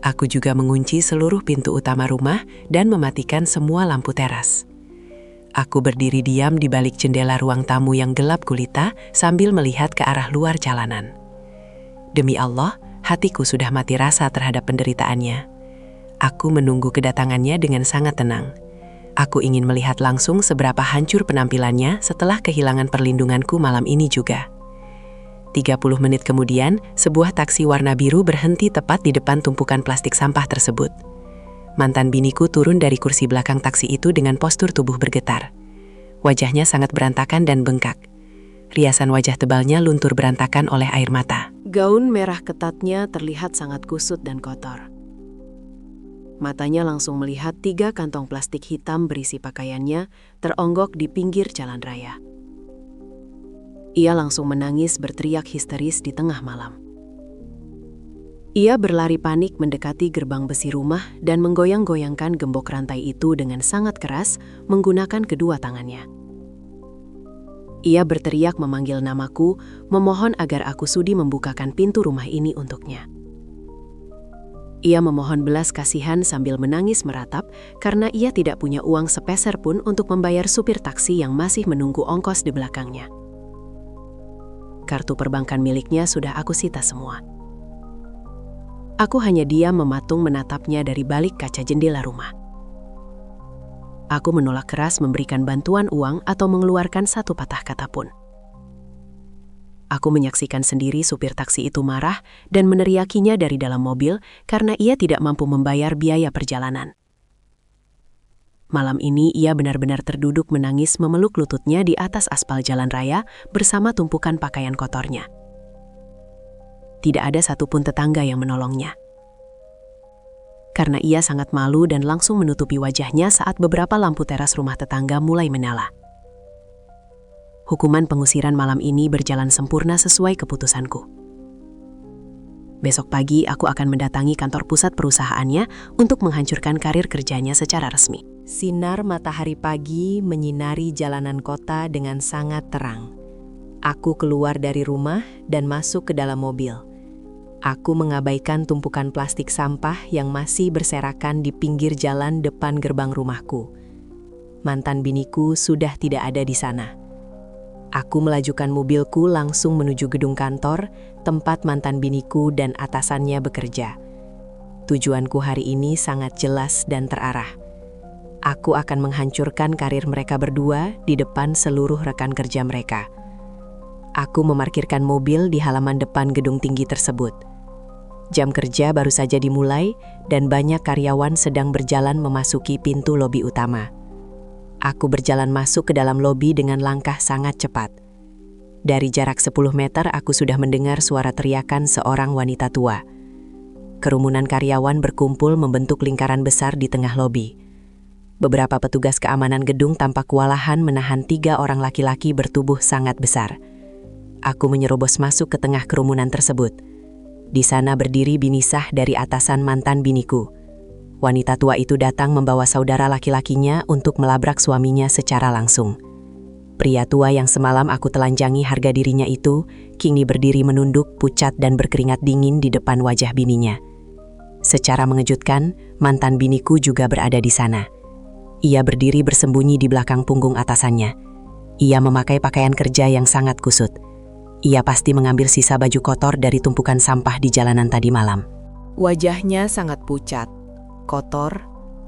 Aku juga mengunci seluruh pintu utama rumah dan mematikan semua lampu teras. Aku berdiri diam di balik jendela ruang tamu yang gelap gulita sambil melihat ke arah luar jalanan. Demi Allah, hatiku sudah mati rasa terhadap penderitaannya. Aku menunggu kedatangannya dengan sangat tenang. Aku ingin melihat langsung seberapa hancur penampilannya setelah kehilangan perlindunganku malam ini juga. 30 menit kemudian, sebuah taksi warna biru berhenti tepat di depan tumpukan plastik sampah tersebut. Mantan biniku turun dari kursi belakang taksi itu dengan postur tubuh bergetar. Wajahnya sangat berantakan dan bengkak. Riasan wajah tebalnya luntur berantakan oleh air mata. Gaun merah ketatnya terlihat sangat kusut dan kotor. Matanya langsung melihat 3 kantong plastik hitam berisi pakaiannya teronggok di pinggir jalan raya. Ia langsung menangis berteriak histeris di tengah malam. Ia berlari panik mendekati gerbang besi rumah dan menggoyang-goyangkan gembok rantai itu dengan sangat keras menggunakan kedua tangannya. Ia berteriak memanggil namaku, memohon agar aku sudi membukakan pintu rumah ini untuknya. Ia memohon belas kasihan sambil menangis meratap karena ia tidak punya uang sepeser pun untuk membayar supir taksi yang masih menunggu ongkos di belakangnya. Kartu perbankan miliknya sudah aku sita semua. Aku hanya diam mematung menatapnya dari balik kaca jendela rumah. Aku menolak keras memberikan bantuan uang atau mengeluarkan satu patah kata pun. Aku menyaksikan sendiri supir taksi itu marah dan meneriakinya dari dalam mobil karena ia tidak mampu membayar biaya perjalanan. Malam ini ia benar-benar terduduk menangis memeluk lututnya di atas aspal jalan raya bersama tumpukan pakaian kotornya. Tidak ada satupun tetangga yang menolongnya. Karena ia sangat malu dan langsung menutupi wajahnya saat beberapa lampu teras rumah tetangga mulai menyala. Hukuman pengusiran malam ini berjalan sempurna sesuai keputusanku. Besok pagi aku akan mendatangi kantor pusat perusahaannya untuk menghancurkan karir kerjanya secara resmi. Sinar matahari pagi menyinari jalanan kota dengan sangat terang. Aku keluar dari rumah dan masuk ke dalam mobil. Aku mengabaikan tumpukan plastik sampah yang masih berserakan di pinggir jalan depan gerbang rumahku. Mantan biniku sudah tidak ada di sana. Aku melajukan mobilku langsung menuju gedung kantor, tempat mantan biniku dan atasannya bekerja. Tujuanku hari ini sangat jelas dan terarah. Aku akan menghancurkan karir mereka berdua di depan seluruh rekan kerja mereka. Aku memarkirkan mobil di halaman depan gedung tinggi tersebut. Jam kerja baru saja dimulai dan banyak karyawan sedang berjalan memasuki pintu lobi utama. Aku berjalan masuk ke dalam lobi dengan langkah sangat cepat. Dari jarak 10 meter aku sudah mendengar suara teriakan seorang wanita tua. Kerumunan karyawan berkumpul membentuk lingkaran besar di tengah lobi. Beberapa petugas keamanan gedung tampak kewalahan menahan 3 orang laki-laki bertubuh sangat besar. Aku menyerobos masuk ke tengah kerumunan tersebut. Di sana berdiri Binisah dari atasan mantan biniku. Wanita tua itu datang membawa saudara laki-lakinya untuk melabrak suaminya secara langsung. Pria tua yang semalam aku telanjangi harga dirinya itu, kini berdiri menunduk, pucat dan berkeringat dingin di depan wajah bininya. Secara mengejutkan, mantan biniku juga berada di sana. Ia berdiri bersembunyi di belakang punggung atasannya. Ia memakai pakaian kerja yang sangat kusut. Ia pasti mengambil sisa baju kotor dari tumpukan sampah di jalanan tadi malam. Wajahnya sangat pucat, kotor,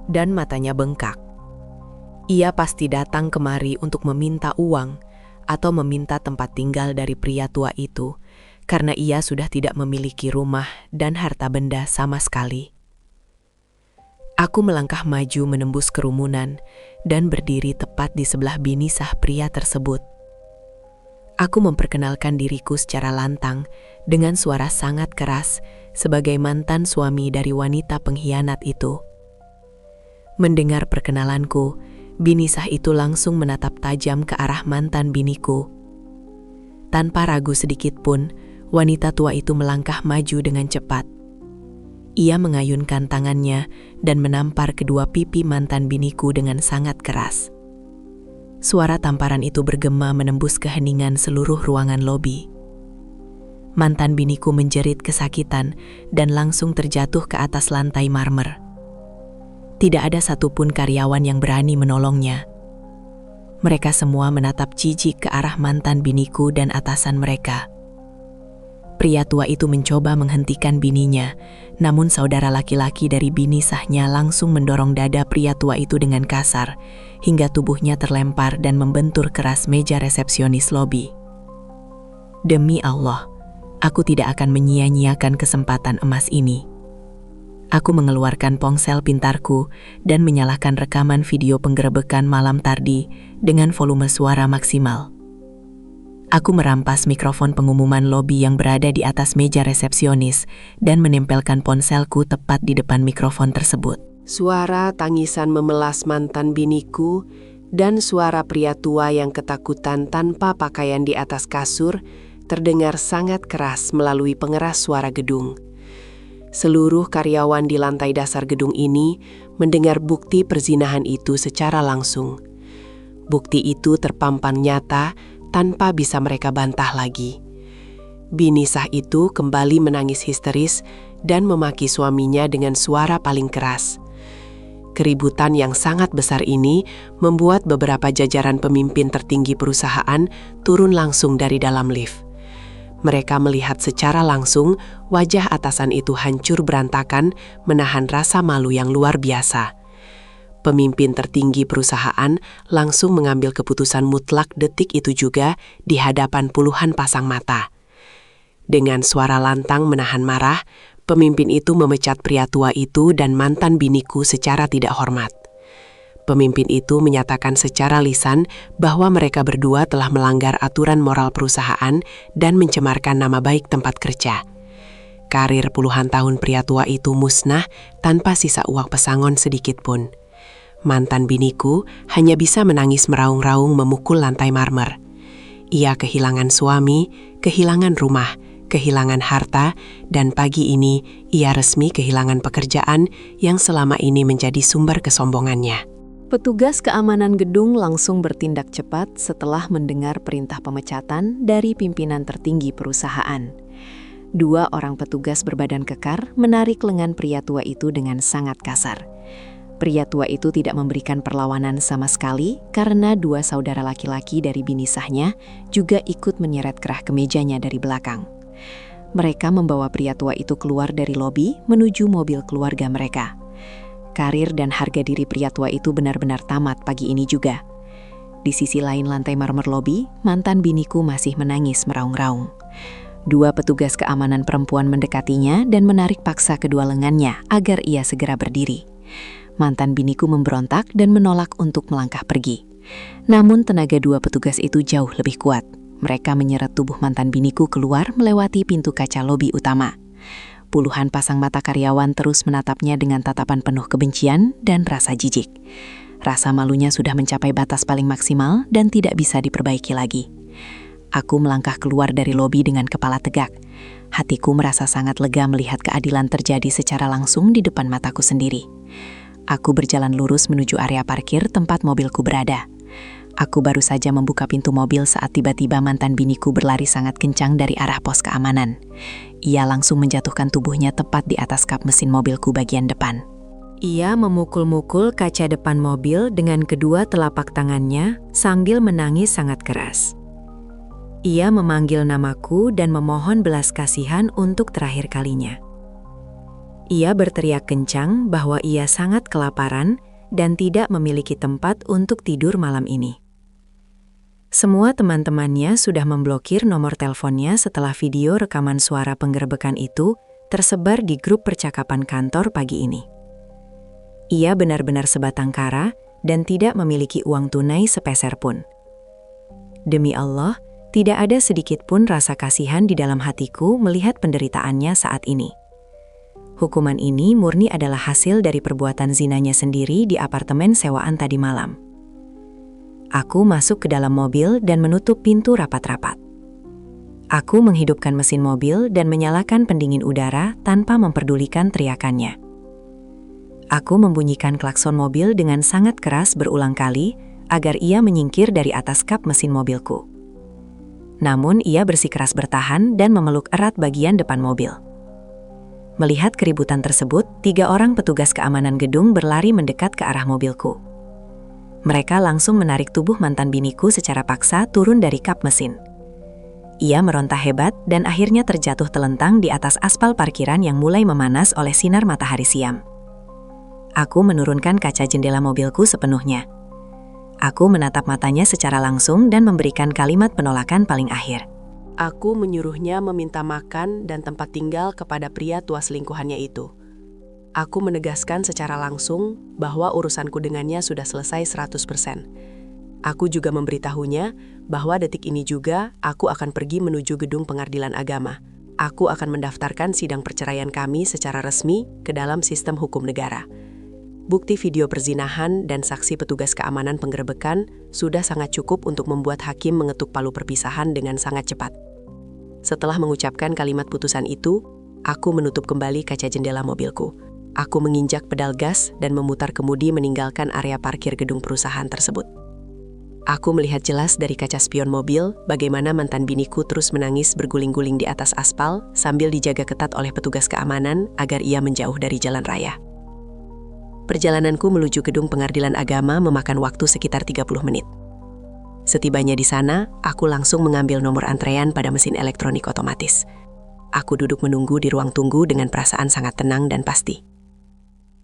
dan matanya bengkak. Ia pasti datang kemari untuk meminta uang atau meminta tempat tinggal dari pria tua itu karena ia sudah tidak memiliki rumah dan harta benda sama sekali. Aku melangkah maju menembus kerumunan dan berdiri tepat di sebelah Binisah pria tersebut. Aku memperkenalkan diriku secara lantang dengan suara sangat keras sebagai mantan suami dari wanita pengkhianat itu. Mendengar perkenalanku, Binisah itu langsung menatap tajam ke arah mantan biniku. Tanpa ragu sedikit pun, wanita tua itu melangkah maju dengan cepat. Ia mengayunkan tangannya dan menampar kedua pipi mantan biniku dengan sangat keras. Suara tamparan itu bergema menembus keheningan seluruh ruangan lobi. Mantan biniku menjerit kesakitan dan langsung terjatuh ke atas lantai marmer. Tidak ada satupun karyawan yang berani menolongnya. Mereka semua menatap jijik ke arah mantan biniku dan atasan mereka. Pria tua itu mencoba menghentikan bininya, namun saudara laki-laki dari bini sahnya langsung mendorong dada pria tua itu dengan kasar, hingga tubuhnya terlempar dan membentur keras meja resepsionis lobi. Demi Allah, aku tidak akan menyia-nyiakan kesempatan emas ini. Aku mengeluarkan ponsel pintarku dan menyalakan rekaman video penggerebekan malam tadi dengan volume suara maksimal. Aku merampas mikrofon pengumuman lobi yang berada di atas meja resepsionis dan menempelkan ponselku tepat di depan mikrofon tersebut. Suara tangisan memelas mantan biniku dan suara pria tua yang ketakutan tanpa pakaian di atas kasur terdengar sangat keras melalui pengeras suara gedung. Seluruh karyawan di lantai dasar gedung ini mendengar bukti perzinahan itu secara langsung. Bukti itu terpampang nyata tanpa bisa mereka bantah lagi. Bini sah itu kembali menangis histeris dan memaki suaminya dengan suara paling keras. Keributan yang sangat besar ini membuat beberapa jajaran pemimpin tertinggi perusahaan turun langsung dari dalam lift. Mereka melihat secara langsung wajah atasan itu hancur berantakan, menahan rasa malu yang luar biasa. Pemimpin tertinggi perusahaan langsung mengambil keputusan mutlak detik itu juga di hadapan puluhan pasang mata. Dengan suara lantang menahan marah, pemimpin itu memecat pria tua itu dan mantan biniku secara tidak hormat. Pemimpin itu menyatakan secara lisan bahwa mereka berdua telah melanggar aturan moral perusahaan dan mencemarkan nama baik tempat kerja. Karir puluhan tahun pria tua itu musnah tanpa sisa uang pesangon sedikit pun. Mantan biniku hanya bisa menangis meraung-raung memukul lantai marmer. Ia kehilangan suami, kehilangan rumah, kehilangan harta, dan pagi ini ia resmi kehilangan pekerjaan yang selama ini menjadi sumber kesombongannya. Petugas keamanan gedung langsung bertindak cepat setelah mendengar perintah pemecatan dari pimpinan tertinggi perusahaan. 2 orang petugas berbadan kekar menarik lengan pria tua itu dengan sangat kasar. Pria tua itu tidak memberikan perlawanan sama sekali karena 2 saudara laki-laki dari bini sahnya juga ikut menyeret kerah kemejanya dari belakang. Mereka membawa pria tua itu keluar dari lobi menuju mobil keluarga mereka. Karir dan harga diri pria tua itu benar-benar tamat pagi ini juga. Di sisi lain lantai marmer lobi, mantan biniku masih menangis meraung-raung. 2 petugas keamanan perempuan mendekatinya dan menarik paksa kedua lengannya agar ia segera berdiri. Mantan biniku memberontak dan menolak untuk melangkah pergi. Namun tenaga 2 petugas itu jauh lebih kuat. Mereka menyeret tubuh mantan biniku keluar melewati pintu kaca lobi utama. Puluhan pasang mata karyawan terus menatapnya dengan tatapan penuh kebencian dan rasa jijik. Rasa malunya sudah mencapai batas paling maksimal dan tidak bisa diperbaiki lagi. Aku melangkah keluar dari lobi dengan kepala tegak. Hatiku merasa sangat lega melihat keadilan terjadi secara langsung di depan mataku sendiri. Aku berjalan lurus menuju area parkir tempat mobilku berada. Aku baru saja membuka pintu mobil saat tiba-tiba mantan biniku berlari sangat kencang dari arah pos keamanan. Ia langsung menjatuhkan tubuhnya tepat di atas kap mesin mobilku bagian depan. Ia memukul-mukul kaca depan mobil dengan kedua telapak tangannya sambil menangis sangat keras. Ia memanggil namaku dan memohon belas kasihan untuk terakhir kalinya. Ia berteriak kencang bahwa ia sangat kelaparan dan tidak memiliki tempat untuk tidur malam ini. Semua teman-temannya sudah memblokir nomor teleponnya setelah video rekaman suara penggerebekan itu tersebar di grup percakapan kantor pagi ini. Ia benar-benar sebatang kara dan tidak memiliki uang tunai sepeser pun. Demi Allah, tidak ada sedikit pun rasa kasihan di dalam hatiku melihat penderitaannya saat ini. Hukuman ini murni adalah hasil dari perbuatan zinanya sendiri di apartemen sewaan tadi malam. Aku masuk ke dalam mobil dan menutup pintu rapat-rapat. Aku menghidupkan mesin mobil dan menyalakan pendingin udara tanpa memperdulikan teriakannya. Aku membunyikan klakson mobil dengan sangat keras berulang kali agar ia menyingkir dari atas kap mesin mobilku. Namun ia bersikeras bertahan dan memeluk erat bagian depan mobil. Melihat keributan tersebut, 3 orang petugas keamanan gedung berlari mendekat ke arah mobilku. Mereka langsung menarik tubuh mantan biniku secara paksa turun dari kap mesin. Ia meronta hebat dan akhirnya terjatuh telentang di atas aspal parkiran yang mulai memanas oleh sinar matahari siam. Aku menurunkan kaca jendela mobilku sepenuhnya. Aku menatap matanya secara langsung dan memberikan kalimat penolakan paling akhir. Aku menyuruhnya meminta makan dan tempat tinggal kepada pria tua selingkuhannya itu. Aku menegaskan secara langsung bahwa urusanku dengannya sudah selesai 100%. Aku juga memberitahunya bahwa detik ini juga aku akan pergi menuju gedung pengadilan agama. Aku akan mendaftarkan sidang perceraian kami secara resmi ke dalam sistem hukum negara. Bukti video perzinahan dan saksi petugas keamanan penggerebekan sudah sangat cukup untuk membuat hakim mengetuk palu perpisahan dengan sangat cepat. Setelah mengucapkan kalimat putusan itu, aku menutup kembali kaca jendela mobilku. Aku menginjak pedal gas dan memutar kemudi meninggalkan area parkir gedung perusahaan tersebut. Aku melihat jelas dari kaca spion mobil bagaimana mantan biniku terus menangis berguling-guling di atas aspal sambil dijaga ketat oleh petugas keamanan agar ia menjauh dari jalan raya. Perjalananku menuju gedung pengadilan agama memakan waktu sekitar 30 menit. Setibanya di sana, aku langsung mengambil nomor antrean pada mesin elektronik otomatis. Aku duduk menunggu di ruang tunggu dengan perasaan sangat tenang dan pasti.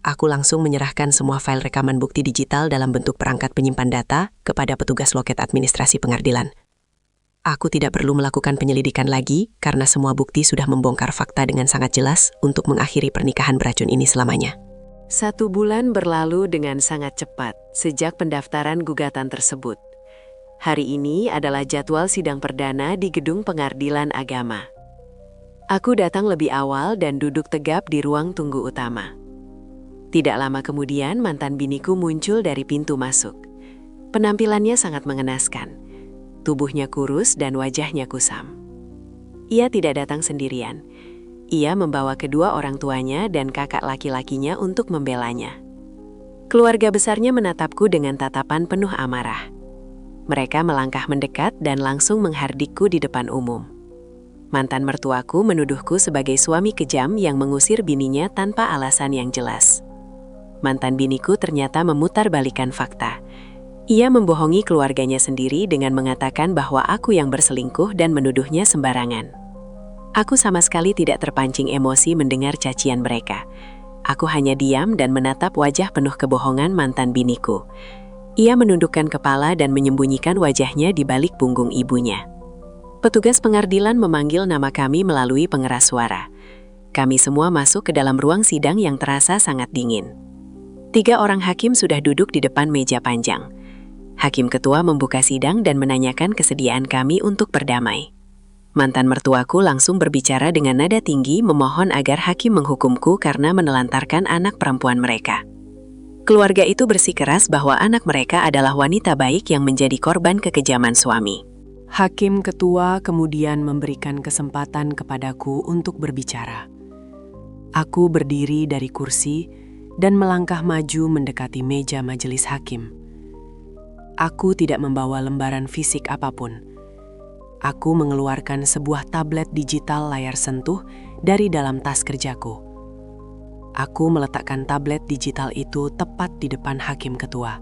Aku langsung menyerahkan semua file rekaman bukti digital dalam bentuk perangkat penyimpan data kepada petugas loket administrasi pengadilan. Aku tidak perlu melakukan penyelidikan lagi karena semua bukti sudah membongkar fakta dengan sangat jelas untuk mengakhiri pernikahan beracun ini selamanya. 1 bulan berlalu dengan sangat cepat sejak pendaftaran gugatan tersebut. Hari ini adalah jadwal sidang perdana di gedung pengadilan agama. Aku datang lebih awal dan duduk tegap di ruang tunggu utama. Tidak lama kemudian mantan biniku muncul dari pintu masuk. Penampilannya sangat mengenaskan. Tubuhnya kurus dan wajahnya kusam. Ia tidak datang sendirian. Ia membawa kedua orang tuanya dan kakak laki-lakinya untuk membelanya. Keluarga besarnya menatapku dengan tatapan penuh amarah. Mereka melangkah mendekat dan langsung menghardikku di depan umum. Mantan mertuaku menuduhku sebagai suami kejam yang mengusir bininya tanpa alasan yang jelas. Mantan biniku ternyata memutarbalikkan fakta. Ia membohongi keluarganya sendiri dengan mengatakan bahwa aku yang berselingkuh dan menuduhnya sembarangan. Aku sama sekali tidak terpancing emosi mendengar cacian mereka. Aku hanya diam dan menatap wajah penuh kebohongan mantan biniku. Ia menundukkan kepala dan menyembunyikan wajahnya di balik punggung ibunya. Petugas pengadilan memanggil nama kami melalui pengeras suara. Kami semua masuk ke dalam ruang sidang yang terasa sangat dingin. 3 orang hakim sudah duduk di depan meja panjang. Hakim ketua membuka sidang dan menanyakan kesediaan kami untuk berdamai. Mantan mertuaku langsung berbicara dengan nada tinggi memohon agar hakim menghukumku karena menelantarkan anak perempuan mereka. Keluarga itu bersikeras bahwa anak mereka adalah wanita baik yang menjadi korban kekejaman suami. Hakim ketua kemudian memberikan kesempatan kepadaku untuk berbicara. Aku berdiri dari kursi dan melangkah maju mendekati meja majelis hakim. Aku tidak membawa lembaran fisik apapun. Aku mengeluarkan sebuah tablet digital layar sentuh dari dalam tas kerjaku. Aku meletakkan tablet digital itu tepat di depan hakim ketua.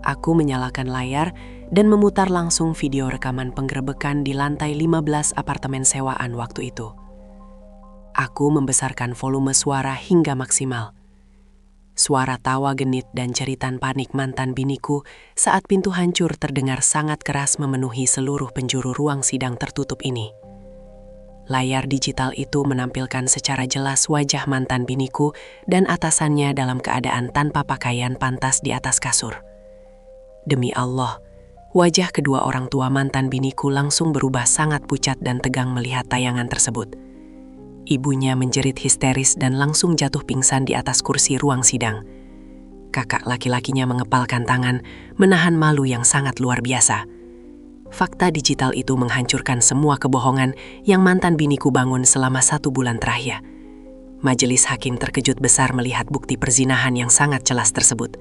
Aku menyalakan layar dan memutar langsung video rekaman penggerebekan di lantai 15 apartemen sewaan waktu itu. Aku membesarkan volume suara hingga maksimal. Suara tawa genit dan jeritan panik mantan biniku saat pintu hancur terdengar sangat keras memenuhi seluruh penjuru ruang sidang tertutup ini. Layar digital itu menampilkan secara jelas wajah mantan biniku dan atasannya dalam keadaan tanpa pakaian pantas di atas kasur. Demi Allah, wajah kedua orang tua mantan biniku langsung berubah sangat pucat dan tegang melihat tayangan tersebut. Ibunya menjerit histeris dan langsung jatuh pingsan di atas kursi ruang sidang. Kakak laki-lakinya mengepalkan tangan, menahan malu yang sangat luar biasa. Fakta digital itu menghancurkan semua kebohongan yang mantan biniku bangun selama 1 bulan terakhir. Majelis hakim terkejut besar melihat bukti perzinahan yang sangat jelas tersebut.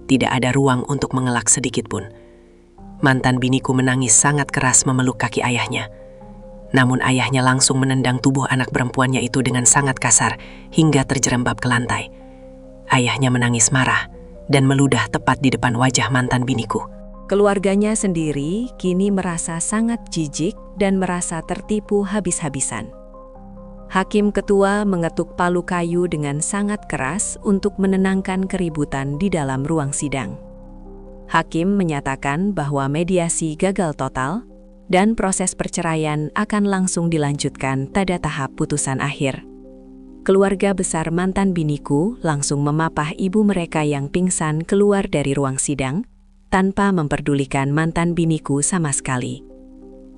Tidak ada ruang untuk mengelak sedikit pun. Mantan biniku menangis sangat keras memeluk kaki ayahnya. Namun ayahnya langsung menendang tubuh anak perempuannya itu dengan sangat kasar hingga terjerembab ke lantai. Ayahnya menangis marah dan meludah tepat di depan wajah mantan biniku. Keluarganya sendiri kini merasa sangat jijik dan merasa tertipu habis-habisan. Hakim ketua mengetuk palu kayu dengan sangat keras untuk menenangkan keributan di dalam ruang sidang. Hakim menyatakan bahwa mediasi gagal total dan proses perceraian akan langsung dilanjutkan pada tahap putusan akhir. Keluarga besar mantan biniku langsung memapah ibu mereka yang pingsan keluar dari ruang sidang tanpa memperdulikan mantan biniku sama sekali.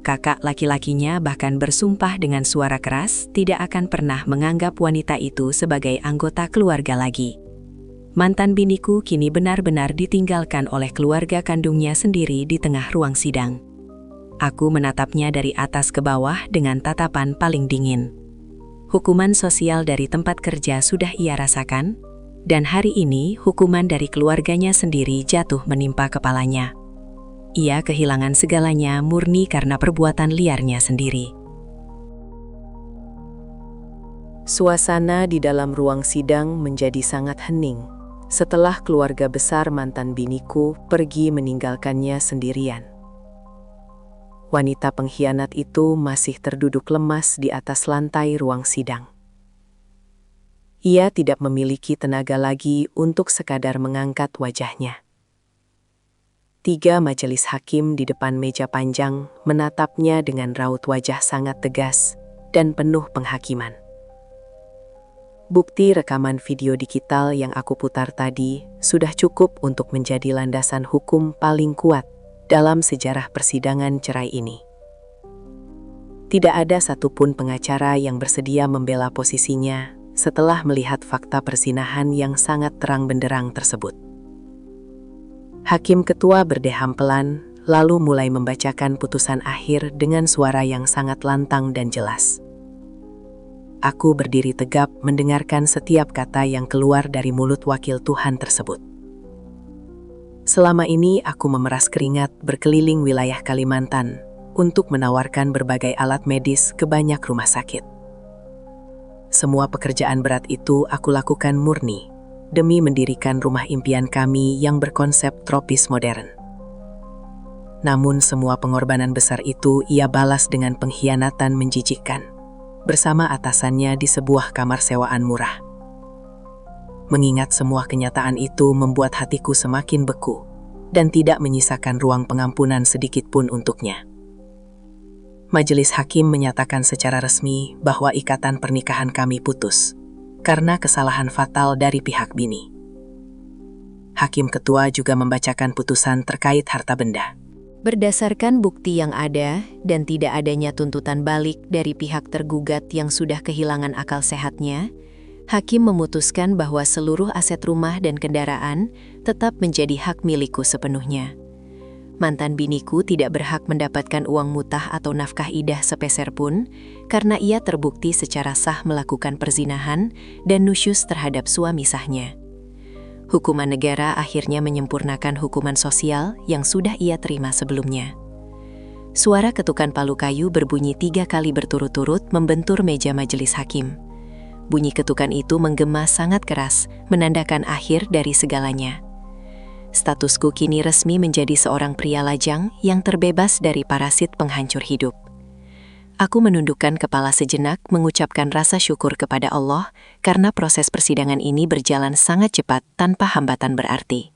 Kakak laki-lakinya bahkan bersumpah dengan suara keras tidak akan pernah menganggap wanita itu sebagai anggota keluarga lagi. Mantan biniku kini benar-benar ditinggalkan oleh keluarga kandungnya sendiri di tengah ruang sidang. Aku menatapnya dari atas ke bawah dengan tatapan paling dingin. Hukuman sosial dari tempat kerja sudah ia rasakan, dan hari ini hukuman dari keluarganya sendiri jatuh menimpa kepalanya. Ia kehilangan segalanya murni karena perbuatan liarnya sendiri. Suasana di dalam ruang sidang menjadi sangat hening setelah keluarga besar mantan biniku pergi meninggalkannya sendirian. Wanita pengkhianat itu masih terduduk lemas di atas lantai ruang sidang. Ia tidak memiliki tenaga lagi untuk sekadar mengangkat wajahnya. 3 majelis hakim di depan meja panjang menatapnya dengan raut wajah sangat tegas dan penuh penghakiman. Bukti rekaman video digital yang aku putar tadi sudah cukup untuk menjadi landasan hukum paling kuat dalam sejarah persidangan cerai ini. Tidak ada satupun pengacara yang bersedia membela posisinya setelah melihat fakta perzinahan yang sangat terang benderang tersebut. Hakim ketua berdeham pelan, lalu mulai membacakan putusan akhir dengan suara yang sangat lantang dan jelas. Aku berdiri tegap mendengarkan setiap kata yang keluar dari mulut wakil Tuhan tersebut. Selama ini aku memeras keringat berkeliling wilayah Kalimantan untuk menawarkan berbagai alat medis ke banyak rumah sakit. Semua pekerjaan berat itu aku lakukan murni demi mendirikan rumah impian kami yang berkonsep tropis modern. Namun semua pengorbanan besar itu ia balas dengan pengkhianatan menjijikkan bersama atasannya di sebuah kamar sewaan murah. Mengingat semua kenyataan itu membuat hatiku semakin beku dan tidak menyisakan ruang pengampunan sedikit pun untuknya. Majelis hakim menyatakan secara resmi bahwa ikatan pernikahan kami putus karena kesalahan fatal dari pihak bini. Hakim ketua juga membacakan putusan terkait harta benda. Berdasarkan bukti yang ada dan tidak adanya tuntutan balik dari pihak tergugat yang sudah kehilangan akal sehatnya, hakim memutuskan bahwa seluruh aset rumah dan kendaraan tetap menjadi hak milikku sepenuhnya. Mantan biniku tidak berhak mendapatkan uang mutah atau nafkah idah sepeser pun karena ia terbukti secara sah melakukan perzinahan dan nusyus terhadap suami sahnya. Hukuman negara akhirnya menyempurnakan hukuman sosial yang sudah ia terima sebelumnya. Suara ketukan palu kayu berbunyi 3 kali berturut-turut membentur meja majelis hakim. Bunyi ketukan itu menggema sangat keras, menandakan akhir dari segalanya. Statusku kini resmi menjadi seorang pria lajang yang terbebas dari parasit penghancur hidup. Aku menundukkan kepala sejenak mengucapkan rasa syukur kepada Allah karena proses persidangan ini berjalan sangat cepat tanpa hambatan berarti.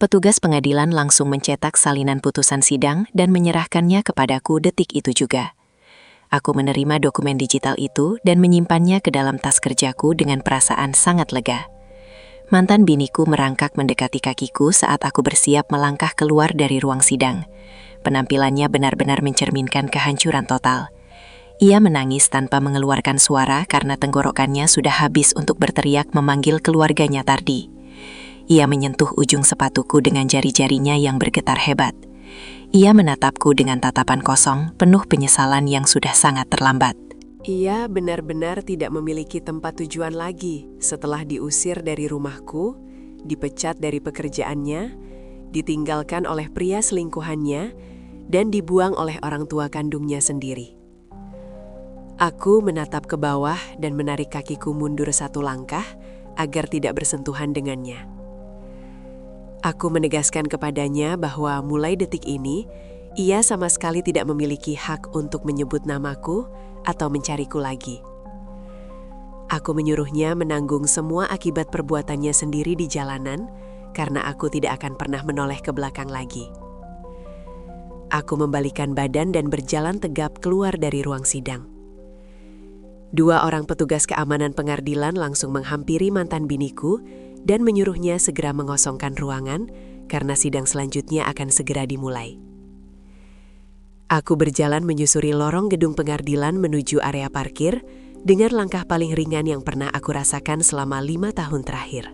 Petugas pengadilan langsung mencetak salinan putusan sidang dan menyerahkannya kepadaku detik itu juga. Aku menerima dokumen digital itu dan menyimpannya ke dalam tas kerjaku dengan perasaan sangat lega. Mantan biniku merangkak mendekati kakiku saat aku bersiap melangkah keluar dari ruang sidang. Penampilannya benar-benar mencerminkan kehancuran total. Ia menangis tanpa mengeluarkan suara karena tenggorokannya sudah habis untuk berteriak memanggil keluarganya Tardi. Ia menyentuh ujung sepatuku dengan jari-jarinya yang bergetar hebat. Ia menatapku dengan tatapan kosong, penuh penyesalan yang sudah sangat terlambat. Ia benar-benar tidak memiliki tempat tujuan lagi setelah diusir dari rumahku, dipecat dari pekerjaannya, ditinggalkan oleh pria selingkuhannya, dan dibuang oleh orang tua kandungnya sendiri. Aku menatap ke bawah dan menarik kakiku mundur satu langkah agar tidak bersentuhan dengannya. Aku menegaskan kepadanya bahwa mulai detik ini, ia sama sekali tidak memiliki hak untuk menyebut namaku atau mencariku lagi. Aku menyuruhnya menanggung semua akibat perbuatannya sendiri di jalanan karena aku tidak akan pernah menoleh ke belakang lagi. Aku membalikan badan dan berjalan tegap keluar dari ruang sidang. 2 orang petugas keamanan pengadilan langsung menghampiri mantan biniku dan menyuruhnya segera mengosongkan ruangan karena sidang selanjutnya akan segera dimulai. Aku berjalan menyusuri lorong gedung pengadilan menuju area parkir dengan langkah paling ringan yang pernah aku rasakan selama 5 tahun terakhir.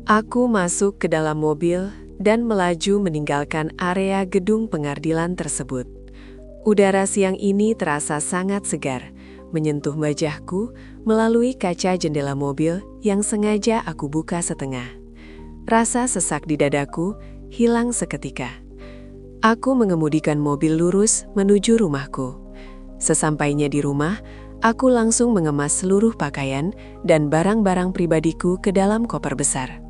Aku masuk ke dalam mobil dan melaju meninggalkan area gedung pengadilan tersebut. Udara siang ini terasa sangat segar, menyentuh wajahku melalui kaca jendela mobil yang sengaja aku buka setengah. Rasa sesak di dadaku hilang seketika. Aku mengemudikan mobil lurus menuju rumahku. Sesampainya di rumah, aku langsung mengemas seluruh pakaian dan barang-barang pribadiku ke dalam koper besar.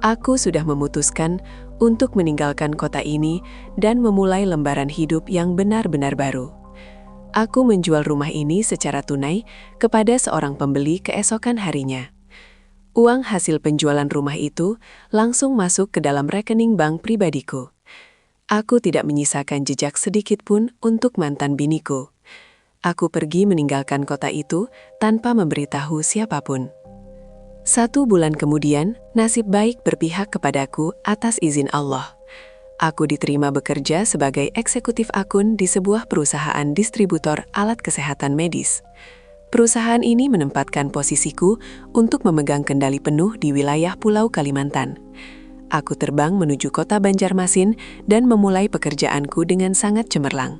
Aku sudah memutuskan untuk meninggalkan kota ini dan memulai lembaran hidup yang benar-benar baru. Aku menjual rumah ini secara tunai kepada seorang pembeli keesokan harinya. Uang hasil penjualan rumah itu langsung masuk ke dalam rekening bank pribadiku. Aku tidak menyisakan jejak sedikit pun untuk mantan biniku. Aku pergi meninggalkan kota itu tanpa memberitahu siapapun. 1 bulan kemudian, nasib baik berpihak kepadaku atas izin Allah. Aku diterima bekerja sebagai eksekutif akun di sebuah perusahaan distributor alat kesehatan medis. Perusahaan ini menempatkan posisiku untuk memegang kendali penuh di wilayah Pulau Kalimantan. Aku terbang menuju kota Banjarmasin dan memulai pekerjaanku dengan sangat cemerlang.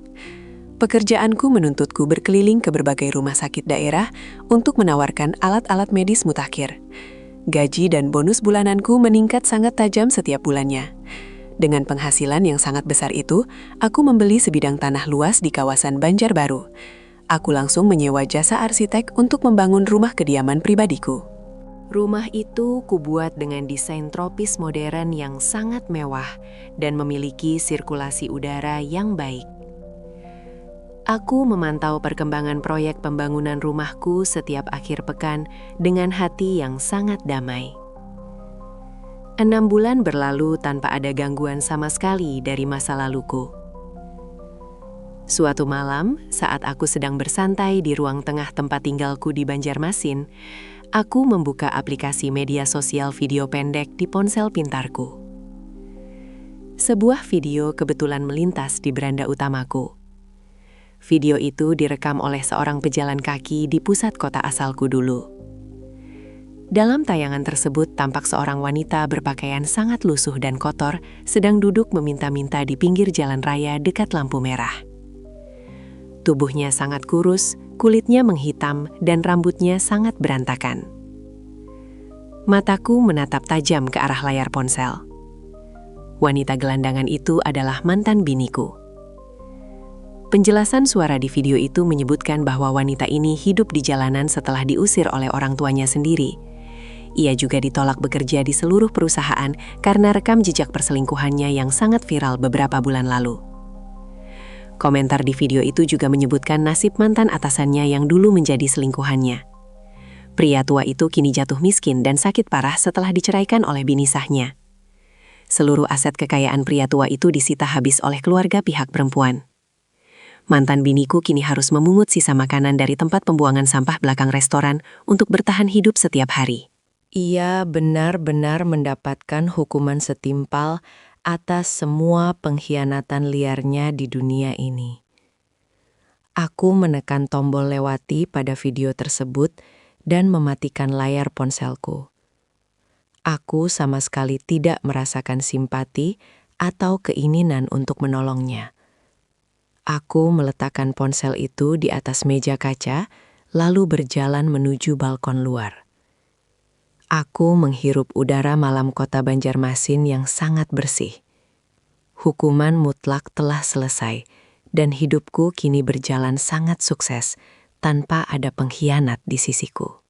Pekerjaanku menuntutku berkeliling ke berbagai rumah sakit daerah untuk menawarkan alat-alat medis mutakhir. Gaji dan bonus bulananku meningkat sangat tajam setiap bulannya. Dengan penghasilan yang sangat besar itu, aku membeli sebidang tanah luas di kawasan Banjarbaru. Aku langsung menyewa jasa arsitek untuk membangun rumah kediaman pribadiku. Rumah itu kubuat dengan desain tropis modern yang sangat mewah dan memiliki sirkulasi udara yang baik. Aku memantau perkembangan proyek pembangunan rumahku setiap akhir pekan dengan hati yang sangat damai. 6 bulan berlalu tanpa ada gangguan sama sekali dari masa laluku. Suatu malam, saat aku sedang bersantai di ruang tengah tempat tinggalku di Banjarmasin, aku membuka aplikasi media sosial video pendek di ponsel pintarku. Sebuah video kebetulan melintas di beranda utamaku. Video itu direkam oleh seorang pejalan kaki di pusat kota asalku dulu. Dalam tayangan tersebut tampak seorang wanita berpakaian sangat lusuh dan kotor sedang duduk meminta-minta di pinggir jalan raya dekat lampu merah. Tubuhnya sangat kurus, kulitnya menghitam, dan rambutnya sangat berantakan. Mataku menatap tajam ke arah layar ponsel. Wanita gelandangan itu adalah mantan biniku. Penjelasan suara di video itu menyebutkan bahwa wanita ini hidup di jalanan setelah diusir oleh orang tuanya sendiri. Ia juga ditolak bekerja di seluruh perusahaan karena rekam jejak perselingkuhannya yang sangat viral beberapa bulan lalu. Komentar di video itu juga menyebutkan nasib mantan atasannya yang dulu menjadi selingkuhannya. Pria tua itu kini jatuh miskin dan sakit parah setelah diceraikan oleh bini sahnya. Seluruh aset kekayaan pria tua itu disita habis oleh keluarga pihak perempuan. Mantan biniku kini harus memungut sisa makanan dari tempat pembuangan sampah belakang restoran untuk bertahan hidup setiap hari. Ia benar-benar mendapatkan hukuman setimpal atas semua pengkhianatan liarnya di dunia ini. Aku menekan tombol lewati pada video tersebut dan mematikan layar ponselku. Aku sama sekali tidak merasakan simpati atau keinginan untuk menolongnya. Aku meletakkan ponsel itu di atas meja kaca, lalu berjalan menuju balkon luar. Aku menghirup udara malam kota Banjarmasin yang sangat bersih. Hukuman mutlak telah selesai, dan hidupku kini berjalan sangat sukses tanpa ada pengkhianat di sisiku.